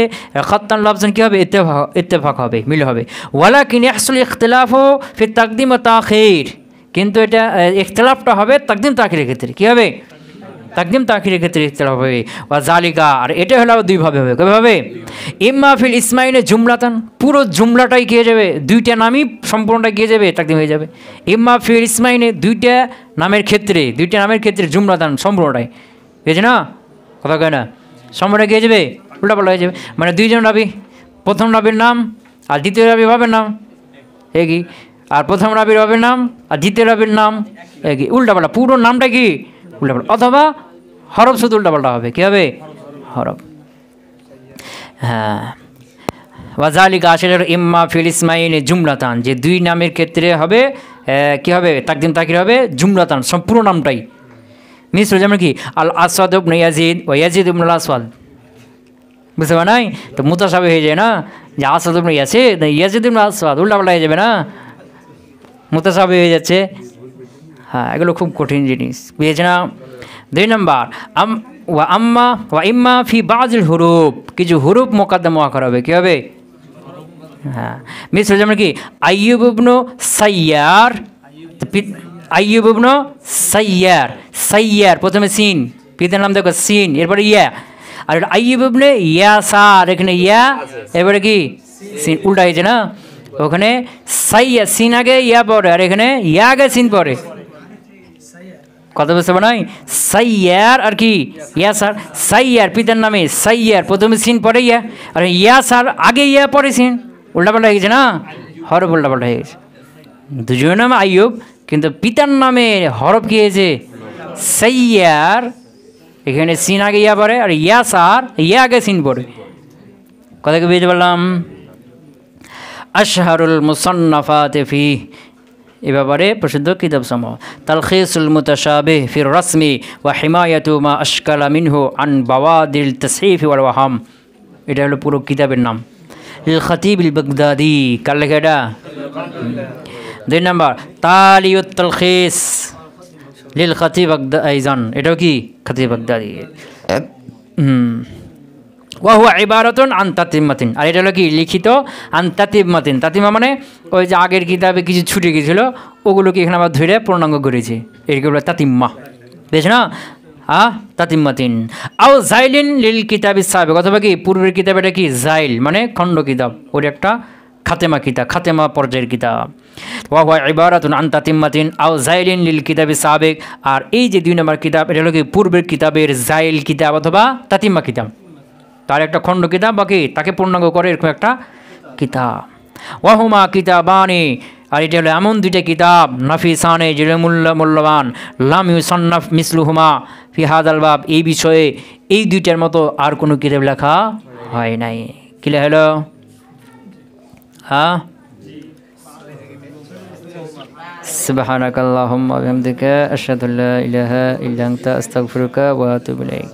খাত্তান লাফজান কী হবে, ইত্তেফাক হবে, মিল হবে। ওয়ালাকিন ইয়াহসুল ইখতিলাফু ফি তাকদিম ওয়া তাখির, কিন্তু এটা ইখতিলাফটা হবে তাকদিম তাখিরের ক্ষেত্রে। কী হবে? তাকদিম তাখিরের ক্ষেত্রে ইখতিলাফ হবে। ওয়া জালিকা, আর এটা হলো দুইভাবে হবে। কীভাবে হবে? ইম্মা ফিল ইসমাইনে জুমলাতান, পুরো জুমলাটাই কী হয়ে যাবে, দুইটা নামই সম্পূর্ণটা কী হয়ে যাবে, তাকদিম হয়ে যাবে। ইম্মা ফিল ইসমাইনে, দুইটা নামের ক্ষেত্রে জুমলাতান, সম্পূর্ণটাই বুঝেছে না, কথা কয় না, সম্পূর্ণটা কী হয়ে যাবে, উল্টাপাল্টা হয়ে যাবে। মানে দুইজন রাবি, প্রথম রাবির নাম আর দ্বিতীয় রাবির ভাবের নাম একই, আর প্রথম রাবির ভাবের নাম আর দ্বিতীয় রাবির নাম একই, উল্টাপাল্টা, পুরো নামটা কি উল্টাপাল্টা। অথবা হরফ শুধু উল্টাপাল্টা হবে, কী হবে, হরফ। হ্যাঁ, ওয়াজালিকা আসলে ইম্মা ফিল ইসমাইনে জুমলাতান, যে দুই নামের ক্ষেত্রে হবে কী হবে, তাকদিম তাকির হবে জুমলাতান, সম্পূর্ণ নামটাই। মিসল যেমন কি আল আসওয়াদ ইবনে ইয়াজিদ ওয়া ইয়াজিদ ইবনে আল আসওয়াদ, বুঝতে পারা নাই? তো মুতাশাবিহ হয়ে যায় না, যে আসাদ ইবনে ইয়াজিদ ইয়াজিদ ইবনে আসওয়াদ, উল্টাপাল্টা হয়ে যাবে না, মুতাশাবিহ হয়ে যাচ্ছে। হ্যাঁ, এগুলো খুব কঠিন জিনিস, বুঝেছে না। 2 নম্বর ওয়া ইম্মা ফি বাযিল হুরুফ, কিছু হুরুফ মুকদ্দম মুআখার হবে, কী হবে? হ্যাঁ, মিসল যেমন কি আইয়ুব ইবনে সাইয়ার, আইয়ুব ইবনে সাইয়ার, সাইয়ার প্রথমে সিন, পিতার নাম দেখো সিন, এরপরে ইয়া। আর আইয়ুব ইবনে ইয়াসার, এখানে ইয়া এবারে কি সিন, উল্টা হয়েছে না, ওখানে সাইয়া সিন আগে ইয়া পরে, আর এখানে ইয়া আগে সিন পরে, কথা বুঝতে পারো নাই? সাইয়ার আর কি ইয়াসার, সাইয়ার পিতার নামে সাইয়ার, প্রথমে সিন পরে ইয়া, আর ইয়াসার আগে ইয়া পরে সিন, উল্টাপাল্টা হয়ে গেছে না, হরফ উল্টাপাল্টা হয়ে গেছে। দুজনের নাম আইয়ুব, কিন্তু পিতার নামে হরফ কী হয়েছে, সাইয়ার, এখানে সিন আগে ইয়া পরে, আর ইয়াসার ইয়া আগে সিন পরে, কথা কি বুঝতে পারলাম? আশহারুল মুসান্নাফাত ফি, এ ব্যাপারে প্রসিদ্ধ কিতাব সমূহ তালখিসুল মুতাশাবিহ ফির রাসমি ওয়া হিমায়াতু মা আশকালা মিনহু আন বাওয়াদিল তাসহিফ ওয়াল ওয়াহাম, এটা হলো পুরো কিতাবের নাম। লিল খতিব আল বাগদাদি, কার লেখা এটা? 2 নম্বর তালিউত তালখিস লিল খতিব আইজান, এটাও কি খতিব বাগদাদি। ওয়া হুয়া ইবারাতুন আন তাতিম্মাতিন, আর এটা হলো কি লিখিত আন তাতিম্মাতিন, তাতিমা মানে ওই যে আগের কিতাবে কিছু ছুটে গিয়েছিল ওগুলোকে এখানে আবার ধরে পূর্ণাঙ্গ করেছে, এগুলো তাতিম্মা, বুঝছ না? তাতিম্মাতিন আও জাইলিন লিল কিতাবি সাবিক, অথবা কি পূর্বের কিতাব, এটা কি জাইল মানে খণ্ড কিতাব, ওর একটা খাতেমা কিতাব, খাতেমা পর্যায়ের কিতাব। ওয়া হুয়া ইবারাতুন আন তাতিম্মাতিন আও জাইলিন লিল কিতাবি সাবিক, আর এই যে 2 নম্বর কিতাব, এটা হলো কি পূর্বের কিতাবের জাইল কিতাব অথবা তাতিম্মা কিতাব, তার একটা খণ্ড কিতাব বাকি তাকে পূর্ণাঙ্গ করে এরকম একটা কিতাব। ওয়াহুমা কিতাবানি, আর এটা হলো এমন 2টা কিতাব নাফিসানে, যেগুলো মূল্যবান, লাম ইউসান্নাফ মিসলুহুমা ফি হাদাল বাব, এই বিষয়ে এই 2টার মতো আর কোনো কিতাব লেখা হয় নাই। কি লেখা হলো? সুবহানাকাল্লাহুম্মা ওয়া বিহামদিকা আশহাদু আল্লা ইলাহা ইল্লা আনতা আস্তাগফিরুকা ওয়া আতুবু ইলাইক।